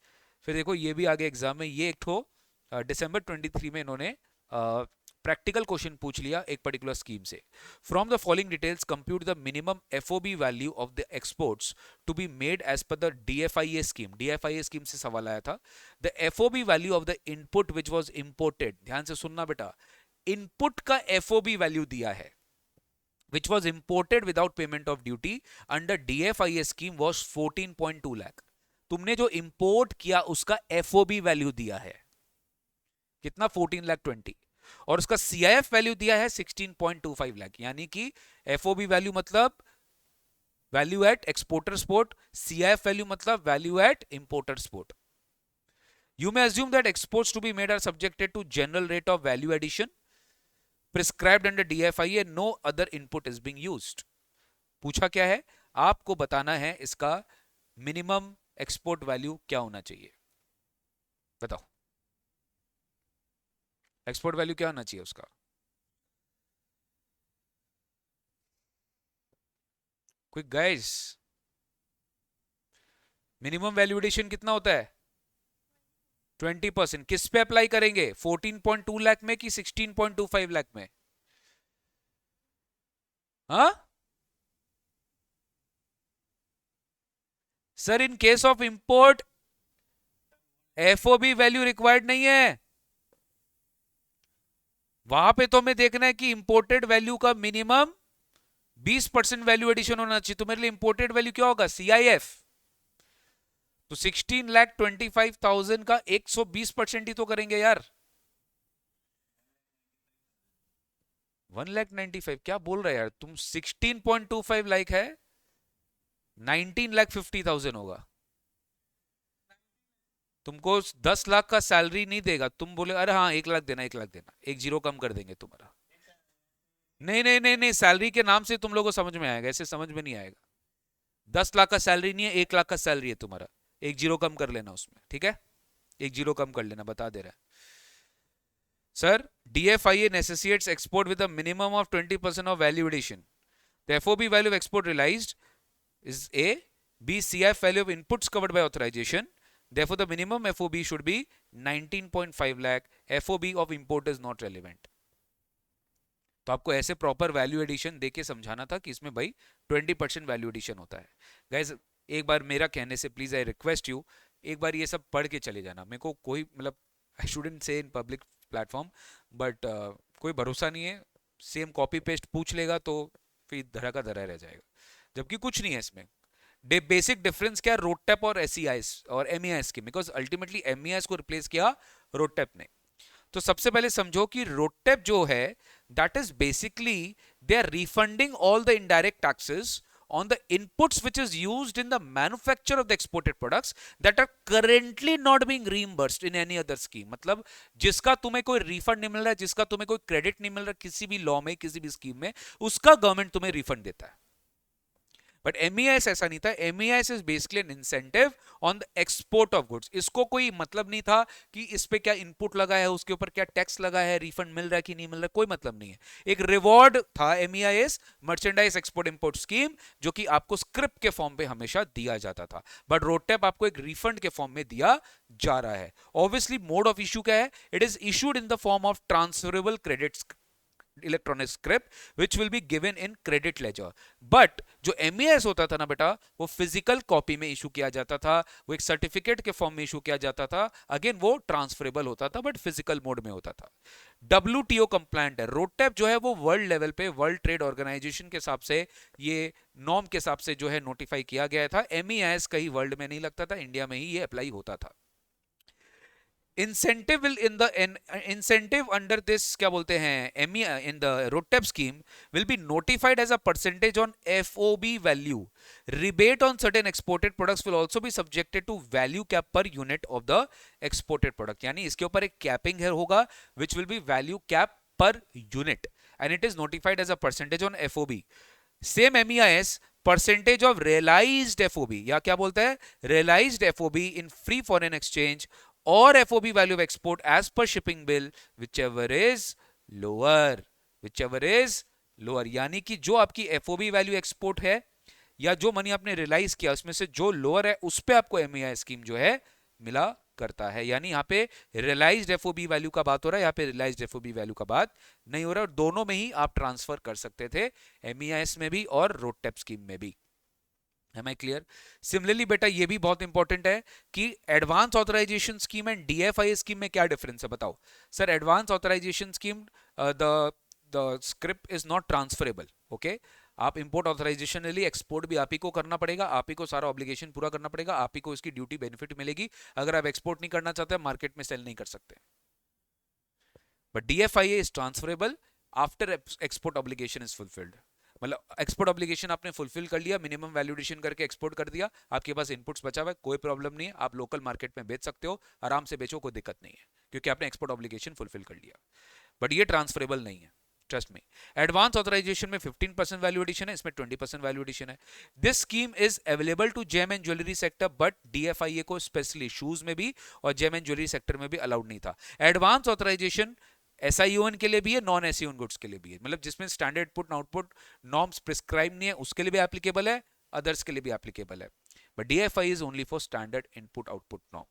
Speaker 1: फिर देखो ये भी आगे एग्जाम में, ये एक ठो दिसंबर 23 में इन्होंने प्रैक्टिकल क्वेश्चन पूछ लिया एक पर्टिकुलर स्कीम से। From the following details compute the minimum FOB value of the exports to be made as per the DFIA scheme. DFIA scheme से सवाल आया था। The FOB value of the input which was imported, ध्यान से सुनना बेटा, इनपुट का FOB वैल्यू दिया है which was imported without payment of duty under DFIA scheme was 14.2 lakh. तुमने जो इंपोर्ट किया उसका FOB वैल्यू दिया है कितना, 14 लाख 20, और उसका CIF वैल्यू दिया है 16.25 लाख। यानी कि FOB वैल्यू मतलब value at exporter sport, CIF value मतलब value at importer sport. You may assume that exports to be made are subjected to general rate of value addition prescribed under DFIA, no other input is being used। पूछा क्या है, आपको बताना है इसका मिनिमम एक्सपोर्ट वैल्यू क्या होना चाहिए, बताओ एक्सपोर्ट वैल्यू क्या होना चाहिए उसका। Quick guys, minimum value addition कितना होता है, 20%। किस पे अप्लाई करेंगे, 14.2 लाख में कि 16.25 लाख में? हाँ sir, in case of import FOB value required नहीं है, वहां पे तो हमें देखना है कि इंपोर्टेड वैल्यू का मिनिमम 20% वैल्यू एडिशन होना चाहिए। तो मेरे लिए इंपोर्टेड वैल्यू क्या होगा, CIF। तो 16,25,000 का 120% ही तो करेंगे यार। 1,95,000 क्या बोल रहे हैं यार तुम, 16.25 लाख है, 19,50,000 होगा। तुमको 10 लाख का सैलरी नहीं देगा, तुम बोले अरे हाँ 1 लाख देना, 1 लाख देना, एक जीरो कम कर देंगे तुम्हारा। नहीं नहीं नहीं नहीं, सैलरी के नाम से तुम लोगों को समझ में आएगा, ऐसे समझ में नहीं आएगा। 10 लाख का सैलरी नहीं है, 1 लाख का सैलरी है तुम्हारा, एक जीरो कम कर लेना उसमें, ठीक है, एक जीरो कम कर लेना, बता दे रहा है sir. DFIA necessitates export with a minimum of 20% of value addition. The FOB value of export realized is A. B. CIF value of inputs covered by authorization. Therefore, the minimum FOB should be 19.5 lakh. FOB of import is not relevant. तो आपको ऐसे प्रॉपर वैल्यू एडिशन देके समझाना था कि इसमें भाई 20% वैल्यू एडिशन होता है। गाइस एक बार मेरा कहने से प्लीज आई रिक्वेस्ट यू, एक बार ये सब पढ़ के चले जाना। मेरे को कोई मतलब आई शुडंट से इन पब्लिक प्लेटफॉर्म, बट कोई भरोसा नहीं है, सेम कॉपी पेस्ट पूछ लेगा तो फिर धरा का धरा रह जाएगा, जबकि कुछ नहीं है इसमें। बेसिक डिफरेंस क्या है रोडटेप और एसईआईएस और एमईआईएस के, बिकॉज अल्टीमेटली एमईआईएस को रिप्लेस किया रोडटेप ने। तो सबसे पहले समझो कि रोडटेप जो है that is basically they are refunding all the indirect taxes on the inputs which is used in the manufacture of the exported products that are currently not being reimbursed in any other scheme। मतलब जिसका तुम्हें कोई रिफंड नहीं मिल रहा है, जिसका तुम्हें कोई क्रेडिट नहीं मिल रहा किसी भी लॉ में, किसी भी स्कीम में, उसका गवर्नमेंट तुम्हें रिफंड देता है। बट एमईआईएस ऐसा नहीं था। MEIS is basically N incentive on the export of goods. इसको कोई मतलब नहीं था कि इस पे क्या इनपुट लगा है, उसके ऊपर क्या टैक्स लगा है, रिफंड मिल रहा है कि नहीं मिल रहा है, कोई मतलब नहीं है। एक रिवॉर्ड था MEIS, merchandise export import scheme, जो कि आपको स्क्रिप्ट के फॉर्म पे हमेशा दिया जाता था। बट रोडटेप आपको एक रिफंड के फॉर्म में दिया जा रहा है। ऑब्वियसली मोड ऑफ इश्यू क्या है, it is issued in the form of transferable credit electronic script which will be given in credit ledger. But जो एमईआईएस होता था ना बेटा, वो फिजिकल कॉपी में इशू किया जाता था, वो एक सर्टिफिकेट के फॉर्म में इशू किया जाता था। अगेन वो ट्रांसफरेबल होता था बट फिजिकल मोड में होता था। WTO कंप्लायंट है रोडटेप जो है, वो वर्ल्ड लेवल पे वर्ल्ड ट्रेड ऑर्गेनाइजेशन के हिसाब से, ये नॉर्म के हिसाब से जो है नोटिफाई किया गया था। एमईआईएस कहीं वर्ल्ड में नहीं लगता था, इंडिया में ही ये अप्लाई होता था। Incentive will in the incentive under this क्या बोलते हैं एमी in the RoDTEP scheme will be notified as a percentage on FOB value. Rebate on certain exported products will also be subjected to value cap per unit of the exported product. यानी इसके ऊपर एक कैपिंग है होगा which will be value cap per unit and it is notified as a percentage on FOB. Same MEIS percentage of realised FOB, या क्या बोलता है realised FOB in free foreign exchange or FOB value of export as per shipping bill whichever is lower। यानी कि जो आपकी FOB वैल्यू एक्सपोर्ट है या जो मनी आपने रियलाइज किया उसमें से जो लोअर है उस पे आपको एमईआई स्कीम जो है मिला करता है। यानी यहाँ पे रियलाइज्ड FOB वैल्यू का बात हो रहा है, यहाँ पे रियलाइज्ड FOB वैल्यू का बात नहीं हो रहा है। और दोनों में ही आप ट्रांसफर कर सकते थे, एमईआईएस में भी और रोडटेप स्कीम में भी। Am I clear? सिमिलरली बेटा ये भी बहुत इंपॉर्टेंट है कि advance authorisation scheme and DFI scheme में क्या डिफरेंस है बताओ। Sir advance authorisation scheme the script is not transferable. Okay, आप इंपोर्ट ऑथराइजेशन ले लिए, एक्सपोर्ट भी आप ही को करना पड़ेगा, आप ही को सारा ऑब्लिगेशन पूरा करना पड़ेगा, आप ही को इसकी ड्यूटी बेनिफिट मिलेगी। अगर आप एक्सपोर्ट नहीं करना चाहते, मार्केट में सेल नहीं कर सकते। But DFI is transferable after export obligation is fulfilled. मतलब एक्सपोर्ट ऑब्लिगेशन आपने फुलफिल कर लिया, मिनिमम वैल्यूडेशन करके एक्सपोर्ट कर दिया, आपके पास इनपुट्स बचा हुआ है, कोई प्रॉब्लम नहीं है, आप लोकल मार्केट में बेच सकते हो, आराम से बेचो, कोई दिक्कत नहीं है, क्योंकि आपने एक्सपोर्ट ऑब्लिगेशन फुलफिल कर लिया। बट ये ट्रांसफरेबल नहीं है, ट्रस्ट में। एडवांस ऑथराइजेशन में 15% वैल्यू एडिशन है, इसमें 20% वैल्यू एडिशन है। This scheme is available to gem and jewellery sector, but DFIA को स्पेशली शूज में भी और जेम एंड ज्वेलरी सेक्टर में भी अलाउड नहीं था। एडवांस ऑथराइजेशन SION के लिए भी है, नॉन SION गुड्स के लिए भी है, मतलब जिसमें standard input output norms prescribe नहीं है उसके लिए भी एप्लीकेबल है, अदर्स के लिए भी एप्लीकेबल है। But DFI is only for standard input output norm.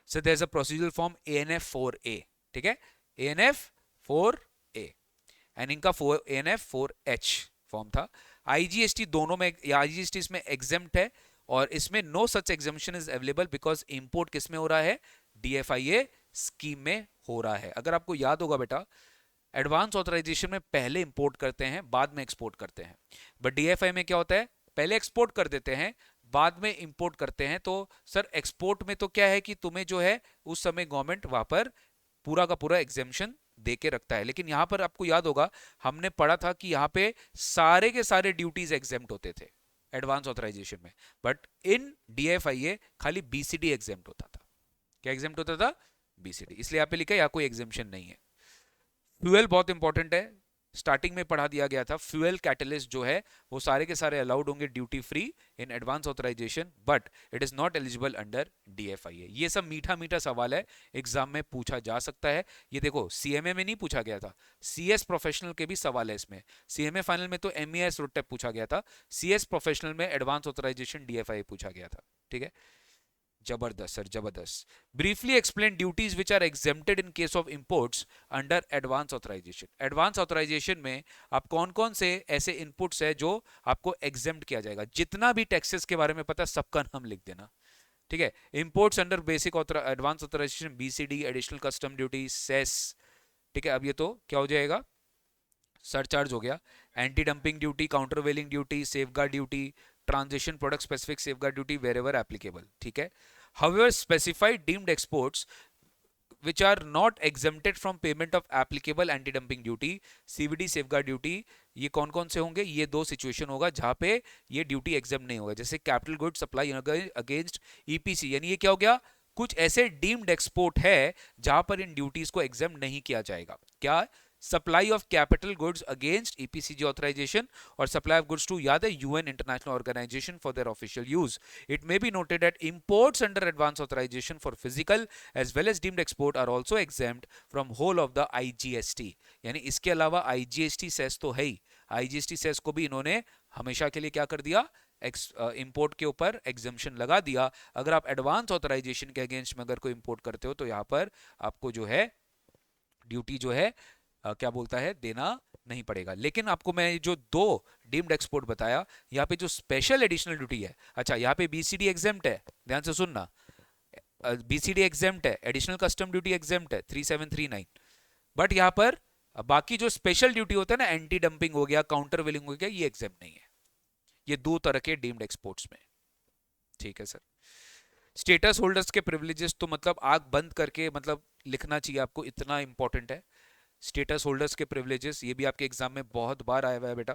Speaker 1: So there is a procedural form ANF4A, ठीक है, ANF4A एंड इनका ANF4H फॉर्म था। IGST दोनों में, या IGST इसमें एग्जेम्प्ट है और इसमें no such exemption is available because import किसमें हो रहा है, DFIA स्कीम में हो रहा है। अगर आपको याद होगा बेटा, एडवांस ऑथराइजेशन में पहले इंपोर्ट करते हैं बाद में एक्सपोर्ट करते हैं, बट डीएफआई में क्या होता है, पहले एक्सपोर्ट कर देते हैं बाद में इंपोर्ट करते हैं। तो सर एक्सपोर्ट में तो क्या है कि तुम्हें जो है उस समय गवर्नमेंट वहां पर पूरा का पूरा एग्जेम्पशन दे के रखता है, लेकिन यहां पर आपको याद होगा हमने पढ़ा था कि यहाँ पे सारे के सारे ड्यूटीज एग्जेम्प्ट होते थे एडवांस ऑथराइजेशन में, बट इन डीएफआईए खाली BCD एग्जेम्प्ट होता था। क्या एग्जेम्प्ट होता था, BCD, इसलिए यहाँ पे लिखा है यहाँ कोई एग्जेम्पशन नहीं है। फ्यूल बहुत इंपॉर्टेंट है, स्टार्टिंग में पढ़ा दिया गया था, फ्यूल कैटलिस्ट जो है वो सारे के सारे अलाउड होंगे duty free in advance authorisation, but it is not eligible under DFIA. ये सब मीठा मीठा सवाल है, एग्जाम में पूछा जा सकता है। ये देखो CMA में नहीं पूछा गया था, CS प्रोफेशनल के भी सवाल है इसमें। CMA फाइनल में तो MEIS रोडटेप पूछा गया था, CS प्रोफेशनल में एडवांस ऑथराइजेशन DFIA पूछा गया था, ठीक है। जबरदस्त सर, जबरदस्त। Briefly explain duties which are exempted in case of imports under advance authorisation. Advance authorisation में आप कौन कौन से ऐसे इनपुट्स है जो आपको एग्जेम्प्ट किया जाएगा। जितना भी टैक्सेस के बारे में पता है सबका नाम लिख देना, ठीक है। Imports under basic advance authorisation, BCD, additional custom duty, cess, ठीक है। अब ये तो क्या हो जाएगा, सरचार्ज हो गया। Anti dumping duty, countervailing duty, safeguard duty, transition product specific safeguard duty wherever applicable, ठीक है। However specified deemed exports which are not exempted from payment of applicable anti-dumping duty, CVD safeguard duty, ये कौन कौन से होंगे, ये दो सिचुएशन होगा जहां पे ये ड्यूटी एग्जाम नहीं होगा, जैसे capital good supply against EPC, यानी ये क्या हो गया, कुछ ऐसे डीम्ड एक्सपोर्ट है जहां पर इन ड्यूटीज को एग्जाम नहीं किया जाएगा। क्या, supply of capital goods against EPCG authorisation और सप्लाई ऑफ गुड्स टू, याद है, UN international organisation for their official use. It may be noted that imports under advance authorisation for physical as well as deemed export are also exempt from whole of the IGST, यानी इसके अलावा आईजीएसटी सेस तो है ही, आईजीएसटी सेस को भी इन्होंने हमेशा के लिए क्या कर दिया, इंपोर्ट के ऊपर एग्जाम्शन लगा दिया। अगर आप एडवांस ऑथराइजेशन के अगेंस्ट में अगर कोई इंपोर्ट करते हो तो यहाँ पर आपको जो है ड्यूटी जो है क्या बोलता है, देना नहीं पड़ेगा। लेकिन आपको मैं जो दो डीम्ड एक्सपोर्ट बताया, यहाँ पे जो स्पेशल एडिशनल ड्यूटी है, अच्छा यहाँ पे बीसीडी एग्जेम्प्ट है, ध्यान से सुनना, बीसीडी एग्जेम्प्ट है, एडिशनल कस्टम ड्यूटी एग्जेम्प्ट है 3739, बट यहाँ पर बाकी जो स्पेशल ड्यूटी होता है ना, एंटी डंपिंग हो गया, काउंटर वेलिंग हो गया, ये एग्जेम्प्ट नहीं है। ये दो तरह के डीम्ड एक्सपोर्ट्स में, ठीक है सर। स्टेटस होल्डर्स के प्रिविलेजेस तो मतलब आग बंद करके मतलब लिखना चाहिए आपको, इतना इंपॉर्टेंट है। स्टेटस होल्डर्स के प्रिविलेजेस, ये भी आपके एग्जाम में बहुत बार आया हुआ है बेटा,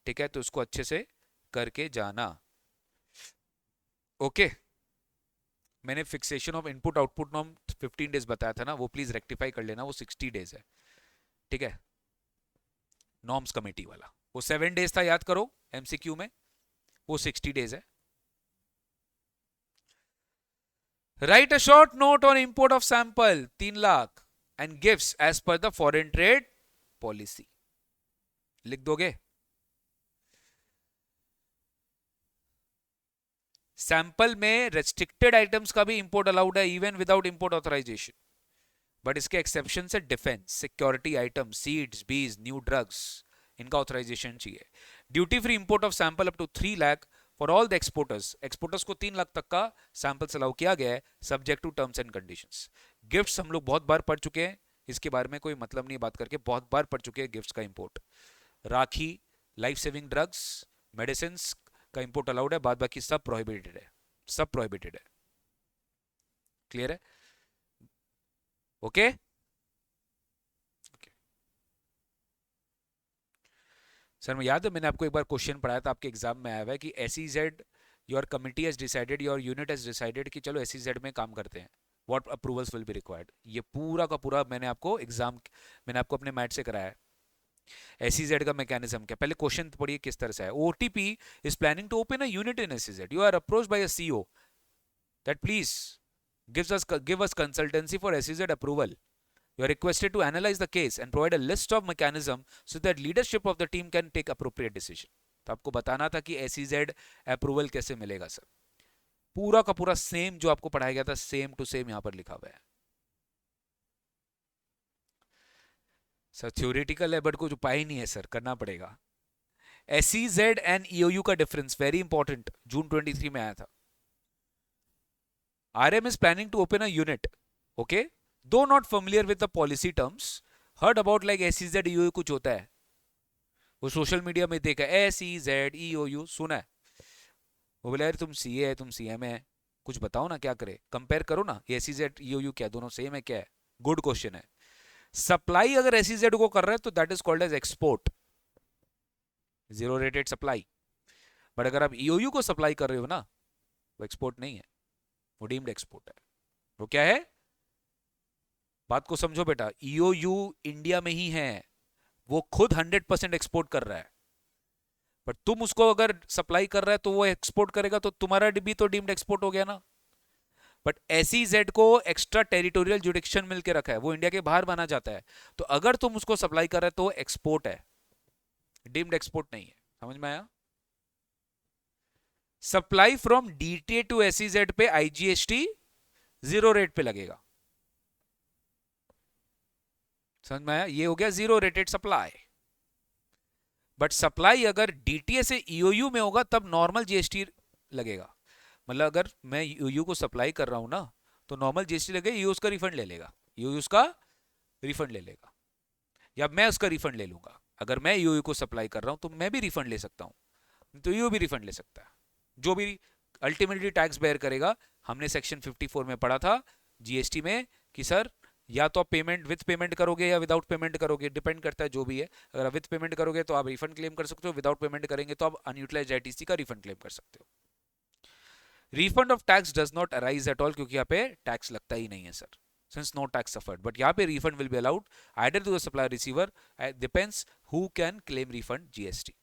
Speaker 1: ठीक है, तो उसको अच्छे से करके जाना। ओके, मैंने fixation of input output norm 15 days बताया था ना, वो प्लीज रेक्टिफाई कर लेना, वो 60 डेज है, ठीक है, नॉर्म्स कमेटी वाला। वो 7 डेज था, याद करो एमसीक्यू में, वो 60 डेज है। Write a short note on import of sample 3 lakh and gifts as per the foreign trade policy, लिख दोगे। सैंपल में रेस्ट्रिक्टेड आइटम्स का भी इंपोर्ट अलाउड है even without import authorisation, but इसके एक्सेप्शन से डिफेंस, सिक्योरिटी आइटम, सीड्स, बीज, न्यू ड्रग्स, इनका ऑथराइजेशन चाहिए। Duty free import of sample up to 3 lakh for all the exporters, exporters को 3 लाख तक का सैंपल्स अलाउ किया गया है, subject to terms and conditions. Gifts हम लोग बहुत बार पढ़ चुके हैं, इसके बारे में कोई मतलब नहीं बात करके, बहुत बार पढ़ चुके हैं गिफ्ट्स का इंपोर्ट। राखी, लाइफ सेविंग ड्रग्स, मेडिसिन का इंपोर्ट अलाउड है, बाद बाकी सब प्रोहिबिटेड है, सब प्रोहिबिटेड है। क्लियर है? ओके सर, मैं याद है मैंने आपको एक बार क्वेश्चन पढ़ाया था, आपके एग्जाम में आया हुआ है कि SEZ, your committee has decided, your unit has decided कि चलो एसईजेड में काम करते हैं, what approvals will be required. ये पूरा का पूरा मैंने आपको एग्जाम, मैंने आपको अपने मैट से कराया है। एसईजेड का मैकेनिज्म क्या, पहले क्वेश्चन पढ़िए किस तरह से है। OTP is planning to open a unit in SEZ, you are approached by a CEO that please give us consultancy for SEZ approval. You are requested to analyze the case and provide a list of mechanism so that leadership of the team can take appropriate decision. तो आपको बताना था कि SEZ अप्रूवल कैसे मिलेगा सर, पूरा का पूरा सेम जो आपको पढ़ाया गया था, सेम टू सेम यहां पर लिखा हुआ है सर। थ्योरेटिकल है बट कुछ उपाय ही नहीं है सर, करना पड़ेगा। SEZ एंड EOU का डिफरेंस वेरी इंपॉर्टेंट, जून 23 में आया था। RM is planning to open a unit, okay? Though not familiar with the policy terms, heard about like SEZ EOU कुछ होता है, वो सोशल मीडिया में देखा, SEZ EOU सुना है, वो बोला यार तुम CA है, तुम CM है, कुछ बताओ ना क्या करे, कंपेयर करो ना, SEZ EOU क्या दोनों सेम है क्या है? गुड क्वेश्चन है। सप्लाई अगर SEZ को कर रहे हैं तो that is called as export, zero rated supply. But अगर आप EOU को सप्लाई कर रहे हो ना, वो एक्सपोर्ट नहीं है, वो डीम्ड एक्सपोर्ट है। वो क्या है, बात को समझो बेटा, EOU इंडिया में ही है, वो खुद 100% एक्सपोर्ट कर रहा है, पर तुम उसको अगर सप्लाई कर रहा है तो वो एक्सपोर्ट करेगा, तो तुम्हारा भी तो डीम्ड एक्सपोर्ट हो गया ना। बट SEZ को एक्स्ट्रा टेरिटोरियल जुडिक्शन मिलके रखा है, वो इंडिया के बाहर माना जाता है, तो अगर तुम उसको सप्लाई कर रहे हो तो एक्सपोर्ट है, डीम्ड एक्सपोर्ट नहीं है। समझ में आया? Supply from DTA to SEZ पे IGST जीरो रेट पे लगेगा, समझ में आया? ये हो गया zero rated supply. But supply अगर DTA से EOU में होगा तब नॉर्मल GST लगेगा। मतलब अगर मैं यूयू को सप्लाई कर रहा हूँ ना, तो नॉर्मल जीएसटी लगे, यूयू उसका रिफंड ले लेगा, यूयू उसका रिफंड ले लेगा, या मैं उसका रिफंड ले लूंगा। अगर मैं यूयू को सप्लाई कर रहा हूँ तो मैं भी रिफंड ले सकता हूँ, तो यूयू भी रिफंड ले सकता है। जो भी अल्टीमेटली टैक्स बेयर करेगा, हमने सेक्शन 54 में पढ़ा था जीएसटी में कि सर या तो आप पेमेंट विद पेमेंट करोगे या विदाउट पेमेंट करोगे, डिपेंड करता है जो भी है। अगर आप विद पेमेंट करोगे तो आप रिफंड क्लेम कर सकते हो, विदाउट पेमेंट करेंगे तो आप अनयूटिलाइज्ड आईटीसी का रिफंड क्लेम कर सकते हो। Refund of tax does not arise at all, क्योंकि यहाँ पे टैक्स लगता ही नहीं है sir, since no tax suffered, but यहाँ पे refund will be allowed either to the supplier receiver, depends who can claim refund GST.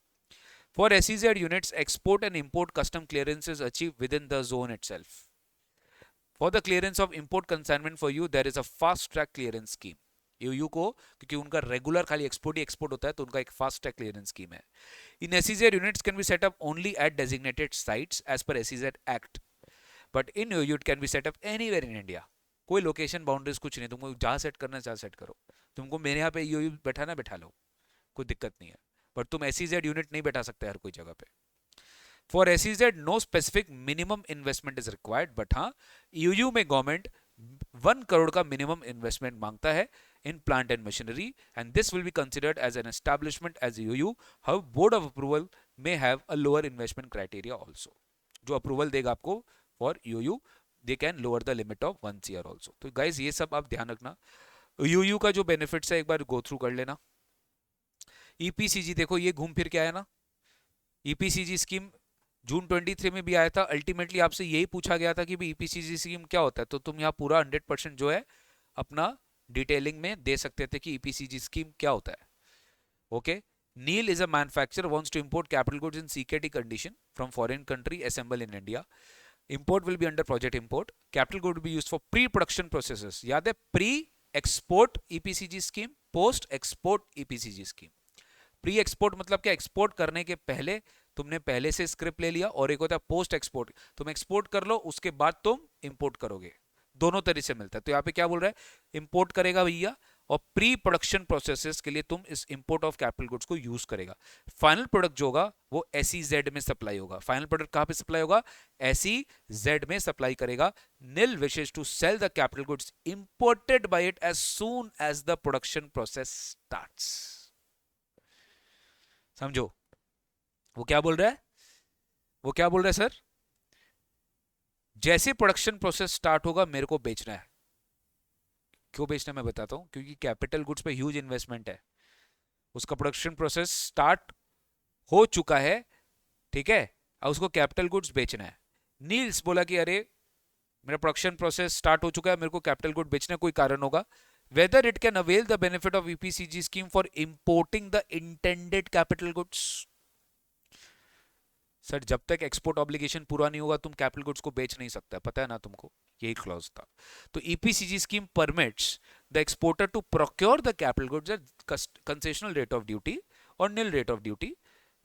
Speaker 1: For SEZ units, export and import custom clearance is achieved within the zone itself. For the clearance of import consignment for you, there is a fast track clearance scheme. यूयू को क्योंकि उनका रेगुलर खाली एक्सपोर्ट ही एक्सपोर्ट होता है, तो उनका एक फास्ट ट्रैक क्लियरेंस स्कीम है। In SEZ units can be set up only at designated sites as per SEZ act, but in EOU it can be set up anywhere in India. कोई लोकेशन बाउंड्रीज कुछ नहीं, तुमको जहां सेट करना है जहां सेट करो। तुमको मेरे यहाँ पे यूयू बैठाना बैठा लो, कोई दिक्कत नहीं है, बट तुम एसईजेड यूनिट नहीं बैठा सकते हर कोई जगह पे। For SEZ no specific minimum investment is required, but हाँ यूयू में गवर्नमेंट 1 करोड़ का मिनिमम इन्वेस्टमेंट मांगता है in plant and machinery, and this will be considered as an establishment as UU. How board of approval may have a lower investment criteria also. जो अप्रूवल देगा आपको फॉर यूयू, they can lower the limit of 1 year also. तो गाइज ये सब आप ध्यान रखना। यूयू का जो बेनिफिट्स है एक बार गो थ्रू कर लेना। ईपीसीजी देखो ये घूम फिर के आया ना, ईपीसीजी स्कीम जून 23 में भी आया था। अल्टीमेटली आपसे यही पूछा गया था कि ईपीसीजी स्कीम क्या होता है, तो तुम यहाँ पूरा 100% जो है अपना डिटेलिंग में दे सकते थे कि ईपीसीजी स्कीम क्या होता है। Okay, Neel is a manufacturer wants to import capital goods in CKT condition from foreign country assemble in India. Import will be under project import. Capital good be used for pre production processes. याद है, pre export EPCG scheme, post export EPCG scheme. Pre export मतलब क्या, एक्सपोर्ट करने के पहले तुमने पहले से स्क्रिप्ट ले लिया, और एक होता है पोस्ट एक्सपोर्ट, तुम एक्सपोर्ट कर लो उसके बाद तुम इंपोर्ट करोगे। दोनों तरीके से मिलता है। तो यहाँ पे क्या बोल रहा है, इंपोर्ट करेगा भैया, और प्री प्रोडक्शन प्रोसेसेस के लिए तुम इस इंपोर्ट ऑफ कैपिटल गुड्स को यूज करेगा। फाइनल प्रोडक्ट जो होगा वो एसईजेड में सप्लाई होगा। फाइनल प्रोडक्ट कहां पे सप्लाई होगा, एसईजेड में सप्लाई करेगा। Neel wishes to sell the capital goods imported by it as soon as the production process starts. समझो वो क्या बोल रहा है, वो क्या बोल रहा है सर, जैसे प्रोडक्शन प्रोसेस स्टार्ट होगा मेरे को बेचना है। क्यों बेचना मैं बताता हूं, क्योंकि कैपिटल गुड्स पे ह्यूज इन्वेस्टमेंट है, उसका प्रोडक्शन प्रोसेस स्टार्ट हो चुका है, ठीक है, और उसको कैपिटल गुड्स बेचना है। नील्स बोला कि अरे मेरा प्रोडक्शन प्रोसेस स्टार्ट हो चुका है, मेरे को कैपिटल गुड बेचना, कोई कारण होगा। Whether it can avail the benefit of EPCG scheme for importing the intended capital goods. Sir जब तक एक्सपोर्ट ऑब्लिगेशन पूरा नहीं होगा तुम कैपिटल गुड्स को बेच नहीं सकता, पता है ना तुमको, यही क्लॉज था। तो EPCG scheme permits the exporter to procure the capital goods at concessional rate of duty और nil rate of duty,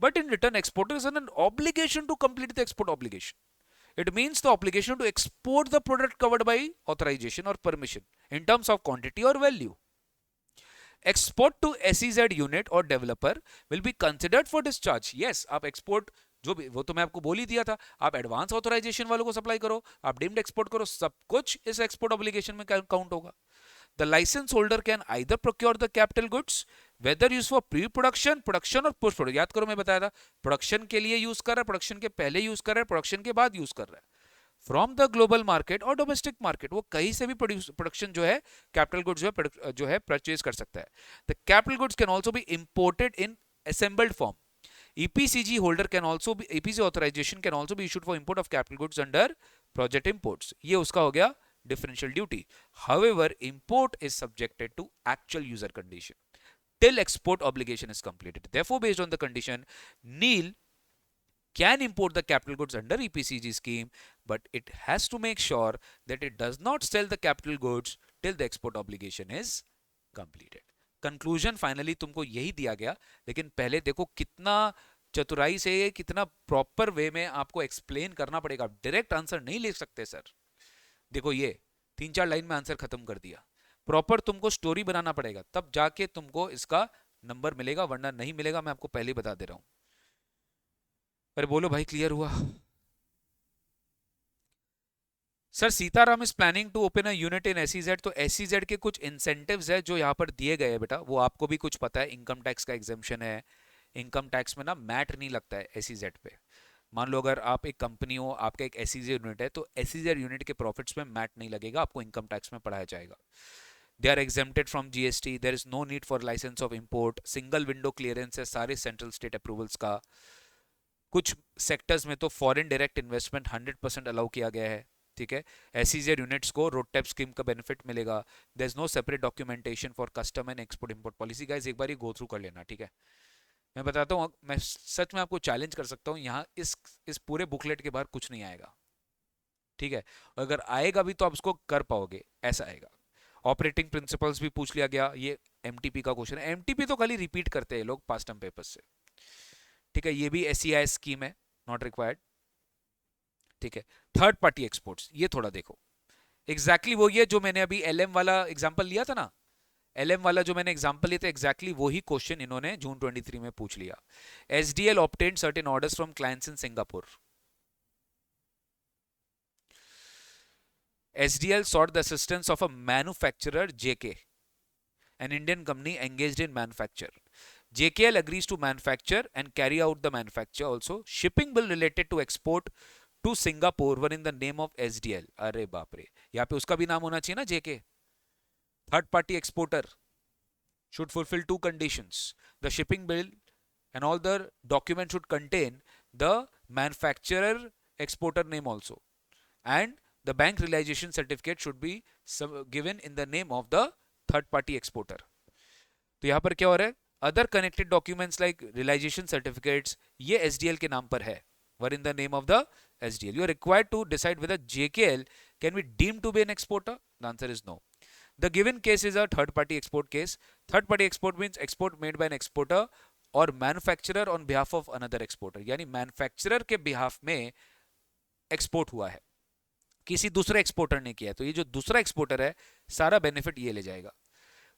Speaker 1: but in return exporter is an obligation to complete the export obligation. It means the obligation to export the product covered by authorization or permission in terms of quantity or value. Export to SEZ unit or developer will be considered for discharge. Yes, आप export जो भी, वो तो मैं आपको बोल ही दिया था, आप एडवांस ऑथराइजेशन वालों को सप्लाई करो, आप डीम्ड एक्सपोर्ट करो, सब कुछ इस एक्सपोर्ट ऑब्लिगेशन में काउंट होगा. The license holder can either procure the capital goods whether used for pre-production, production और post production. याद करो मैं बताया था, प्रोडक्शन के लिए यूज कर रहा है, प्रोडक्शन के पहले यूज कर रहा है, प्रोडक्शन के बाद यूज कर रहा है, फ्रॉम द ग्लोबल मार्केट और डोमेस्टिक मार्केट, वो कहीं से भी प्रोडक्शन जो है कैपिटल गुड्स जो है परचेज कर सकता है. The capital goods can also be imported in assembled form. EPCG holder can also be, EPC authorization can also be issued for import of capital goods under project imports. ये उसका हो गया differential duty. However, import is subjected to actual user condition till export obligation is completed. Therefore, based on the condition, NEEL can import the capital goods under EPCG scheme, but it has to make sure that it does not sell the capital goods till the export obligation is completed. Conclusion finally तुमको यही दिया गया, लेकिन पहले देखो कितना चतुराई से, कितना प्रॉपर वे में आपको एक्सप्लेन करना पड़ेगा. डायरेक्ट आंसर नहीं ले सकते सर. देखो ये 3-4 लाइन में आंसर खत्म कर दिया. प्रॉपर तुमको स्टोरी बनाना पड़ेगा, तब जाके तुमको इसका नंबर मिलेगा, वरना नहीं मिलेगा, मैं आपको पहले ही बता दे रहा हूं. अरे बोलो भाई, क्लियर हुआ? Sir Sitaram is planning to open a unit in SEZ, तो एसईजेड के कुछ इंसेंटिव्स है जो यहाँ पर दिए गए हैं बेटा, वो आपको भी कुछ पता है, इनकम टैक्स का एग्जेम्पशन है, इनकम टैक्स में ना मैट नहीं लगता है एसईजेड पे। मान लो अगर आप एक कंपनी हो, आपका एक एसईजेड यूनिट है, तो एसईजेड यूनिट के प्रॉफिट्स में मैट नहीं लगेगा, आपको इनकम टैक्स में पढ़ाया जाएगा। They are exempted from GST, there is no need for licence of import, single window clearance है सारे सेंट्रल स्टेट अप्रूवल्स का। कुछ सेक्टर्स में तो फॉरेन डायरेक्ट इन्वेस्टमेंट 100% अलाउ किया गया है, ठीक है। एसईजेड यूनिट्स को रोड टैप स्कीम का बेनिफिट मिलेगा। There is no separate documentation for custom and export import policy. Guys एक बार ये गो थ्रू कर लेना, ठीक है। मैं बताता हूँ, मैं सच में आपको चैलेंज कर सकता हूँ, यहाँ इस पूरे बुकलेट के बाहर कुछ नहीं आएगा, ठीक है। अगर आएगा भी तो आप उसको कर पाओगे, ऐसा आएगा। ऑपरेटिंग प्रिंसिपल्स भी पूछ लिया गया, ये एमटीपी का क्वेश्चन है। एमटीपी तो खाली रिपीट करते हैं लोग पास्ट टर्म पेपर्स से, ठीक है। ये भी एसईआई स्कीम है, नॉट रिक्वायर्ड, ठीक है। थर्ड पार्टी एक्सपोर्ट्स, ये थोड़ा देखो, एग्जैक्टली वही है जो मैंने अभी एलएम वाला एग्जांपल लिया था ना, एलएम वाला जो मैंने एग्जांपल लिया था, एग्जैक्टली वही क्वेश्चन इन्होंने जून 23 में पूछ लिया। SDL obtained certain orders from clients in Singapore. SDL sought the assistance of a manufacturer, JK, an Indian company engaged in manufacture. JKL agrees to manufacture and carry out the manufacture also. Shipping bill related to export to Singapore were in the name of SDL. अरे बाप रे, यहाँ पे उसका भी नाम होना चाहिए ना, JK। Third party exporter should fulfill two conditions. The shipping bill and all the documents should contain the manufacturer exporter name also. And the bank realization certificate should be given in the name of the third party exporter. तो यहां पर क्या हो रहा है, other connected documents like realisation certificates, ये एसडीएल के नाम पर है, were in the name of the SDL. You are required to decide whether JKL can be deemed to be an exporter. The answer is no. The given case is a third party export case. Third party export means export made by an exporter or manufacturer on behalf of another exporter, यानी मैन्युफैक्चरर के बिहाफ में एक्सपोर्ट हुआ है, किसी दूसरे एक्सपोर्टर ने किया, तो ये जो दूसरा एक्सपोर्टर है सारा बेनिफिट ये ले जाएगा।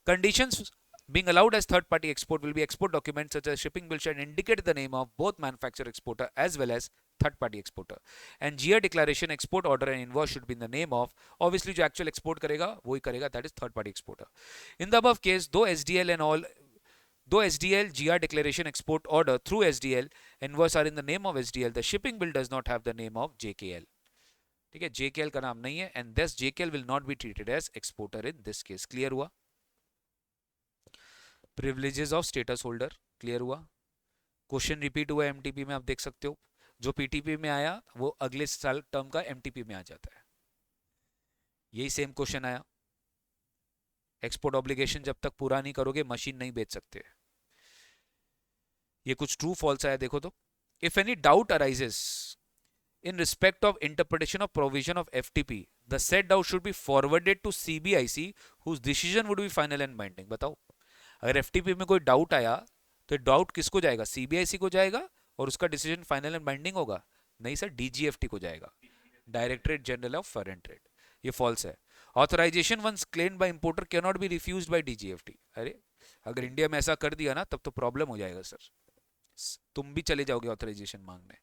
Speaker 1: Conditions being allowed as third party export will be export documents such as shipping bill should indicate the name of both manufacturer exporter as well as third party exporter, and GR declaration, export order and invoice should be in the name of, obviously जो actual export करेगा वही करेगा, that is third party exporter. In the above case, though SDL GR declaration, export order through SDL, invoice are in the name of SDL, the shipping bill does not have the name of JKL, ठीक है। JKL का नाम नहीं है, and thus JKL will not be treated as exporter in this case. Clear हुआ? Privileges of status holder clear हुआ? क्वेश्चन रिपीट हुआ एमटीपी में, आप देख सकते हो, जो पीटीपी में आया वो अगले साल टर्म का एमटीपी में आ जाता है। यही सेम क्वेश्चन आया, एक्सपोर्ट ऑब्लिगेशन जब तक पूरा नहीं करोगे मशीन नहीं बेच सकते। ये कुछ ट्रू फॉल्स आया, देखो तो। If any doubt arises in respect of interpretation of provision of FTP, the said doubt should be forwarded to CBIC, whose decision would be final and binding. बताओ, अगर FTP में कोई डाउट आया तो डाउट किसको जाएगा? CBIC को जाएगा और उसका डिसीजन फाइनल एंड बाइंडिंग होगा? नहीं सर, DGFT को जाएगा, directorate general of foreign trade. ये फॉल्स है। Authorisation once claimed by importer can not be refused by DGFT। अरे अगर इंडिया में ऐसा कर दिया ना तब तो प्रॉब्लम हो जाएगा सर, तुम भी चले जाओगे ऑथराइजेशन मांगने।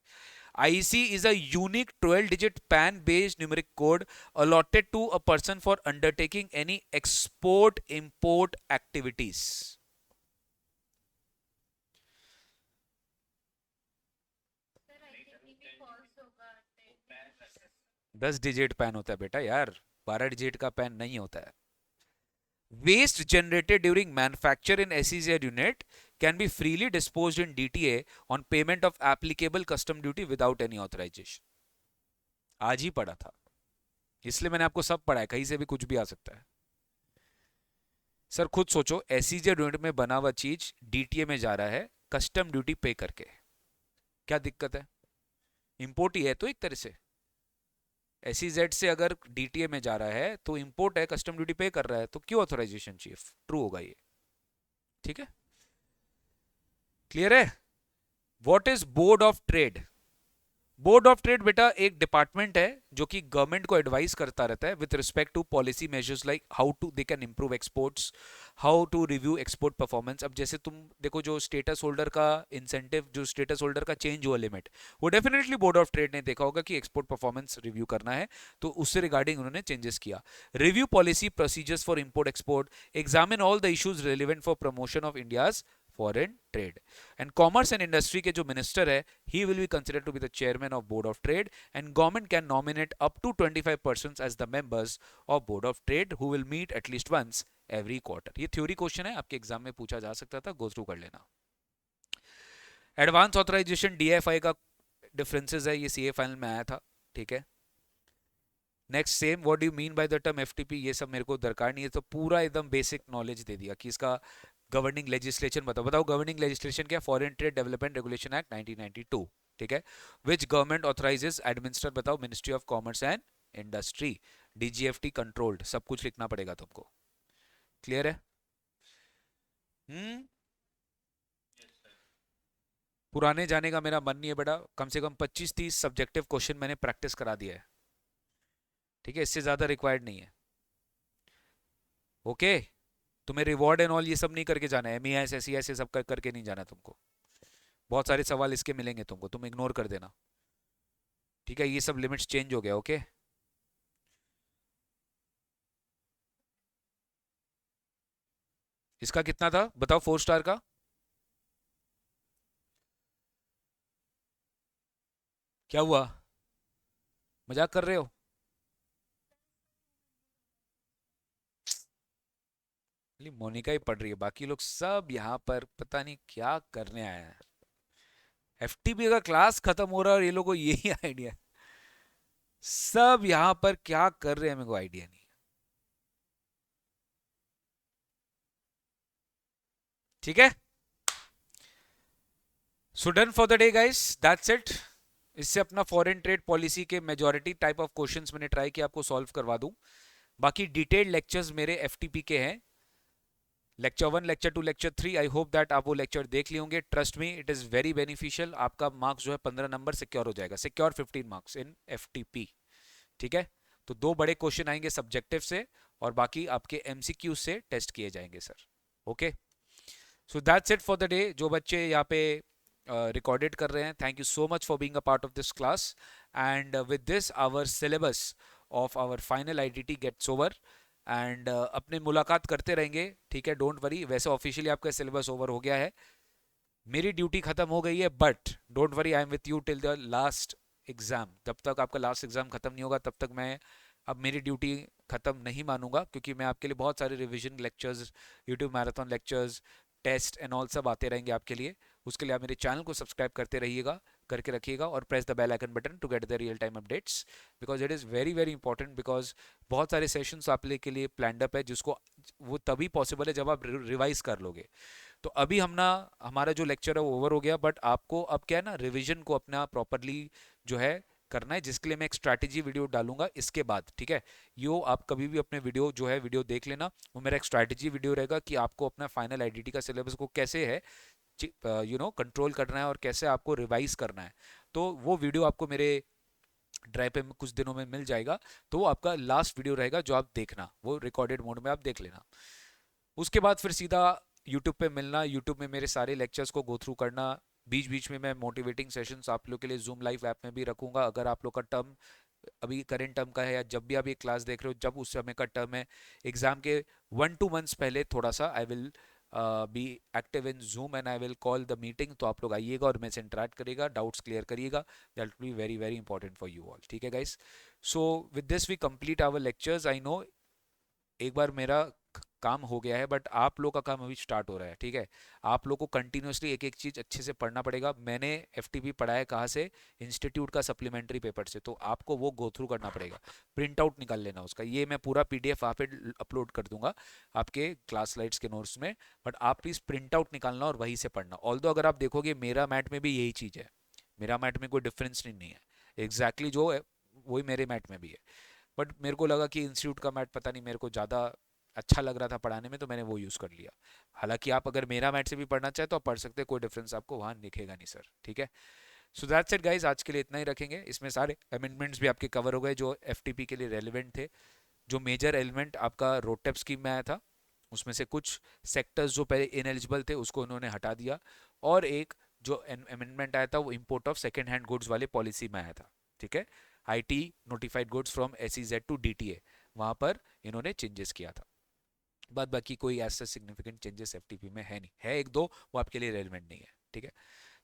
Speaker 1: IC is a unique 12-digit PAN-based numeric code allotted to a person for undertaking any export-import activities.
Speaker 2: Sir I think ये भी फॉल्स होगा।
Speaker 1: 10 डिजिट पैन होता है बेटा यार, 12 डिजिट का पैन नहीं होता है। Waste generated during manufacture in SEZ unit can be freely disposed in DTA on payment of applicable custom duty without any authorization. आज ही पढ़ा था, इसलिए मैंने आपको सब पढ़ा है, कहीं से भी कुछ भी आ सकता है। सर खुद सोचो, SEZ यूनिट में बना हुआ चीज DTA में जा रहा है कस्टम ड्यूटी पे करके, क्या दिक्कत है? इंपोर्ट ही है तो एक तरह से। SEZ से अगर DTA में जा रहा है तो इंपोर्ट है, कस्टम ड्यूटी पे कर रहा है, तो क्यों ऑथराइजेशन चाहिए? ट्रू होगा ये, ठीक है। क्लियर है? What is board of trade? Board of trade बेटा एक डिपार्टमेंट है जो कि गवर्नमेंट को एडवाइस करता रहता है with respect to policy measures like how to they can improve exports, how to review export performance. अब जैसे तुम देखो जो स्टेटस होल्डर का इंसेंटिव, जो स्टेटस होल्डर का चेंज हुआ लिमिट, वो डेफिनेटली बोर्ड ऑफ ट्रेड ने देखा होगा कि एक्सपोर्ट परफॉर्मेंस रिव्यू करना है, तो उससे रिगार्डिंग उन्होंने चेंजेस किया। Review policy procedures for import export, examine all the issues relevant for promotion of India's foreign trade. And commerce and industry के जो मिनिस्टर है, he will be considered to be the chairman of board of trade, and government can nominate up to 25 persons as the members of board of trade who will meet at least once every quarter। ये थ्योरी क्वेश्चन है, आपके एग्जाम में पूछा जा सकता था, गो थ्रू कर लेना। एडवांस ऑथराइजेशन डीएफआई का डिफरेंसेस है, ये सीए फाइनल में आया था, ठीक है। Next same, what do you mean by the term FTP, ये सब मेरे को दरकार नहीं है, तो पूरा एकदम बेसिक नॉलेज दे दिया कि इसका गवर्निंग लेजिस्लेशन बताओ। बताओ गवर्निंग लेजिस्लेशन क्या? Foreign trade development regulation act 1992, ठीक है। विच गवर्नमेंट ऑथराइजेस एडमिनिस्टर, बताओ ministry of commerce and industry, DGFT controlled, सब कुछ लिखना पड़ेगा तुमको। क्लियर है? हम्म। पुराने जाने का मेरा मन नहीं है बेटा, कम से कम 25-30 सब्जेक्टिव क्वेश्चन मैंने प्रैक्टिस करा दिया है, ठीक है, इससे ज्यादा रिक्वायर्ड नहीं है। ओके, तुम्हें रिवॉर्ड एंड ऑल ये सब नहीं करके जाना है, एमईएस एसईएस ये सब करके नहीं जाना तुमको। बहुत सारे सवाल इसके मिलेंगे तुमको, तुम इग्नोर कर देना, ठीक है। ये सब लिमिट्स चेंज हो गया, ओके। इसका कितना था बताओ, 4 स्टार का? क्या हुआ, मजाक कर रहे हो? खाली मोनिका ही पढ़ रही है, बाकी लोग सब यहाँ पर पता नहीं क्या करने आए हैं। एफटीपी का क्लास खत्म हो रहा है और ये लोगों को यही आइडिया, सब यहाँ पर क्या कर रहे हैं मेरे को आइडिया नहीं। ठीक है, so done for the day guys, that's it. इससे अपना फॉरेन ट्रेड पॉलिसी के मेजॉरिटी टाइप ऑफ क्वेश्चंस मैंने ट्राई किया आपको सॉल्व करवा दूं। बाकी डिटेल्ड लेक्चर्स मेरे एफटीपी के हैं, lecture 1, lecture 2, lecture 3। I hope that आप वो लेक्चर देख लिए होंगे। Trust me, it is very beneficial. आपका मार्क्स जो है 15 नंबर सिक्योर हो जाएगा, सिक्योर 15 मार्क्स इन एफटीपी, ठीक है। तो 2 बड़े क्वेश्चन आएंगे सब्जेक्टिव से, और बाकी आपके एमसीक्यू से टेस्ट किए जाएंगे sir, okay. So that's it for the day. जो बच्चे यहाँ पे रिकॉर्डेड कर रहे हैं, thank you so much for being a part of this class, and with this our syllabus of our final IDT gets over, and अपने मुलाकात करते रहेंगे, ठीक है, डोंट वरी। वैसे ऑफिशियली आपका सिलेबस ओवर हो गया है, मेरी ड्यूटी खत्म हो गई है, but don't worry, I am with you till the last exam. जब तक आपका लास्ट एग्जाम खत्म नहीं होगा तब तक मैं अब मेरी ड्यूटी खत्म नहीं मानूंगा, क्योंकि मैं आपके लिए बहुत सारे revision lectures, YouTube marathon lectures, test and all सब आते रहेंगे आपके लिए। उसके लिए आप मेरे चैनल को सब्सक्राइब करते रहिएगा, करके रखिएगा, और press the bell icon button to get the real time updates, because it is very very important. Because बहुत सारे सेशंस आप के लिए प्लान्ड अप है, जिसको वो तभी पॉसिबल है जब आप रिवाइज कर लोगे। तो अभी हम ना, हमारा जो लेक्चर है वो ओवर हो गया, बट आपको अब क्या है ना, रिवीजन को अपना प्रॉपरली जो है करना है, जिसके लिए मैं एक स्ट्रैटेजी वीडियो डालूंगा इसके बाद, ठीक है। यो आप कभी भी अपने वीडियो जो है वीडियो देख लेना, वो मेरा एक स्ट्रैटेजी वीडियो रहेगा कि आपको अपना फाइनल आईडीटी का सिलेबस को कैसे है कंट्रोल करना है और कैसे आपको रिवाइज करना है। तो वो वीडियो आपको मेरे ड्राइव पे कुछ दिनों में मिल जाएगा, तो वो आपका लास्ट वीडियो रहेगा जो आप देखना, वो रिकॉर्डेड मोड में आप देख लेना। उसके बाद फिर सीधा यूट्यूब पे मिलना, यूट्यूब में मेरे सारे लेक्चर्स को गो थ्रू करना। बीच बीच में मैं मोटिवेटिंग सेशंस आप लोग के लिए जूम लाइव ऐप में भी रखूंगा। अगर आप लोग का टर्म अभी करेंट टर्म का है, या जब भी आप ये क्लास देख रहे हो जब उस समय का टर्म है, एग्जाम के 1-2 मंथ्स पहले थोड़ा सा I will be active in Zoom and I will call the meeting. तो आप लोग आइएगा और मेरे से इंटरेक्ट करिएगा, डाउट्स क्लियर करिएगा, that will be very very important for you all, ठीक है guys. So with this we complete our lectures. I know एक बार मेरा काम हो गया है, बट आप लोग का काम अभी स्टार्ट हो रहा है, ठीक है। आप लोग को कंटिन्यूसली एक एक चीज़ अच्छे से पढ़ना पड़ेगा। मैंने एफटीपी पढ़ा है कहाँ से, इंस्टीट्यूट का सप्लीमेंट्री पेपर से, तो आपको वो गो थ्रू करना पड़ेगा। प्रिंट आउट निकाल लेना उसका, ये मैं पूरा पीडीएफ वहाँ पे अपलोड कर दूंगा आपके क्लास स्लाइड्स के नोट्स में, बट आप प्लीज़ प्रिंट आउट निकालना और वहीं से पढ़ना। ऑल्दो अगर आप देखोगे मेरा मैट में भी यही चीज़ है, मेरा मैट में कोई डिफरेंस नहीं है, एग्जैक्टली जो है वही मेरे मैट में भी है। बट मेरे को लगा कि इंस्टीट्यूट का मैथ पता नहीं मेरे को ज़्यादा अच्छा लग रहा था पढ़ाने में, तो मैंने वो यूज़ कर लिया। हालांकि आप अगर मेरा मैथ से भी पढ़ना चाहे तो आप पढ़ सकते हैं, कोई डिफरेंस आपको वहाँ दिखेगा नहीं सर, ठीक है। सो दैट्स इट गाइज, आज के लिए इतना ही रखेंगे। इसमें सारे अमेंडमेंट्स भी आपके कवर हो गए जो एफटीपी के लिए रेलिवेंट थे। जो मेजर एलिमेंट आपका रोड टैप स्कीम में आया था, उसमें से कुछ सेक्टर्स जो पहले इनएलिजिबल थे उसको उन्होंने हटा दिया, और एक जो अमेंडमेंट आया था वो import of second hand goods वाले पॉलिसी में आया था। ठीक है, IT notified goods from SEZ to DTA, वहां पर इन्होंने चेंजेस किया था। बाद बाकी कोई ऐसा सिग्निफिकेंट चेंजेस एफटीपी में है नहीं, है एक दो, वो आपके लिए रेलिवेंट नहीं है। ठीक है,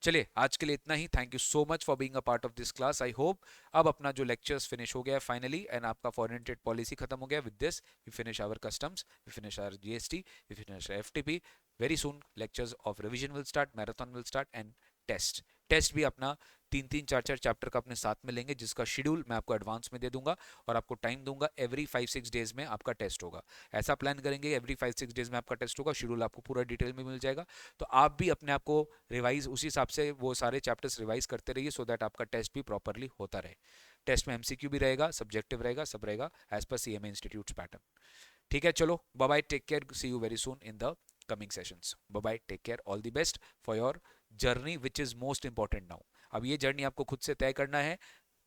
Speaker 1: चलिए आज के लिए इतना ही। Thank you so much for being a part of this class. I hope अब अपना जो लेक्चर्स फिनिश हो गया फाइनली, एंड आपका फॉरेन ट्रेड पॉलिसी खत्म हो गया। With this we finish our customs, we finish our GST, we finish FTP. Very soon lectures of revision will start, marathon will start, and test test भी अपना 3-3 4-4 चैप्टर का अपने साथ में लेंगे, जिसका शेड्यूल मैं आपको एडवांस में दे दूंगा और आपको टाइम दूंगा। एवरी 5-6 डेज में आपका टेस्ट होगा, ऐसा प्लान करेंगे एवरी 5-6 डेज में आपका टेस्ट होगा। शेड्यूल आपको पूरा डिटेल में मिल जाएगा, तो आप भी अपने आप को रिवाइज उसी हिसाब से वो सारे चैप्टर्स रिवाइज करते रहिए, सो दैट आपका टेस्ट भी प्रॉपरली होता रहे। टेस्ट में एमसीक्यू भी रहेगा, सब्जेक्टिव रहेगा, सब रहेगा as per CMA institute pattern. ठीक है, चलो bye bye, take care, see you very soon in the coming sessions. Bye bye, take care, all the best for your journey which is most important now. अब ये जर्नी आपको खुद से तय करना है,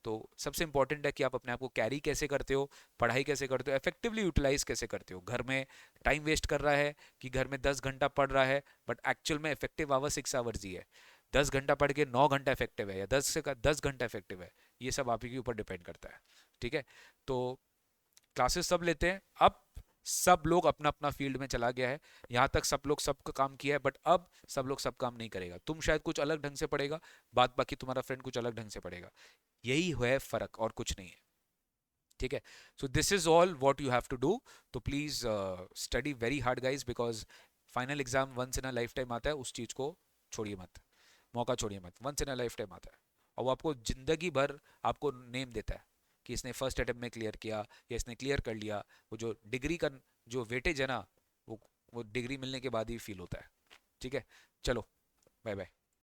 Speaker 1: तो सबसे इंपॉर्टेंट है कि आप अपने आप को कैरी कैसे करते हो, पढ़ाई कैसे करते हो, इफेक्टिवली यूटिलाइज कैसे करते हो। घर में टाइम वेस्ट कर रहा है कि घर में 10 घंटा पढ़ रहा है, बट एक्चुअल में इफेक्टिव आवर 6 आवर्स ही है। 10 घंटा पढ़ के 9 घंटा इफेक्टिव है या 10 घंटा इफेक्टिव है, ये सब आप ही के ऊपर डिपेंड करता है। ठीक है, तो क्लासेस सब लेते हैं। अब सब लोग अपना अपना फील्ड में चला गया है, यहाँ तक सब लोग सबका काम किया है, बट अब सब लोग सब काम नहीं करेगा। तुम शायद कुछ अलग ढंग से पढ़ेगा, बात बाकी तुम्हारा फ्रेंड कुछ अलग ढंग से पढ़ेगा, यही है फर्क और कुछ नहीं है। ठीक है, so this is all what you have to do. तो please study very hard guys, because final exam once in a lifetime आता है, उस चीज को छोड़िए मत, मौका छोड़िए मत, once in a lifetime आता है, और वो आपको जिंदगी भर आपको नेम देता है कि इसने फर्स्ट अटेम्प्ट में क्लियर किया या इसने क्लियर कर लिया। वो जो डिग्री का जो वेटेज है ना, वो डिग्री मिलने के बाद ही फील होता है। ठीक है, चलो बाय बाय।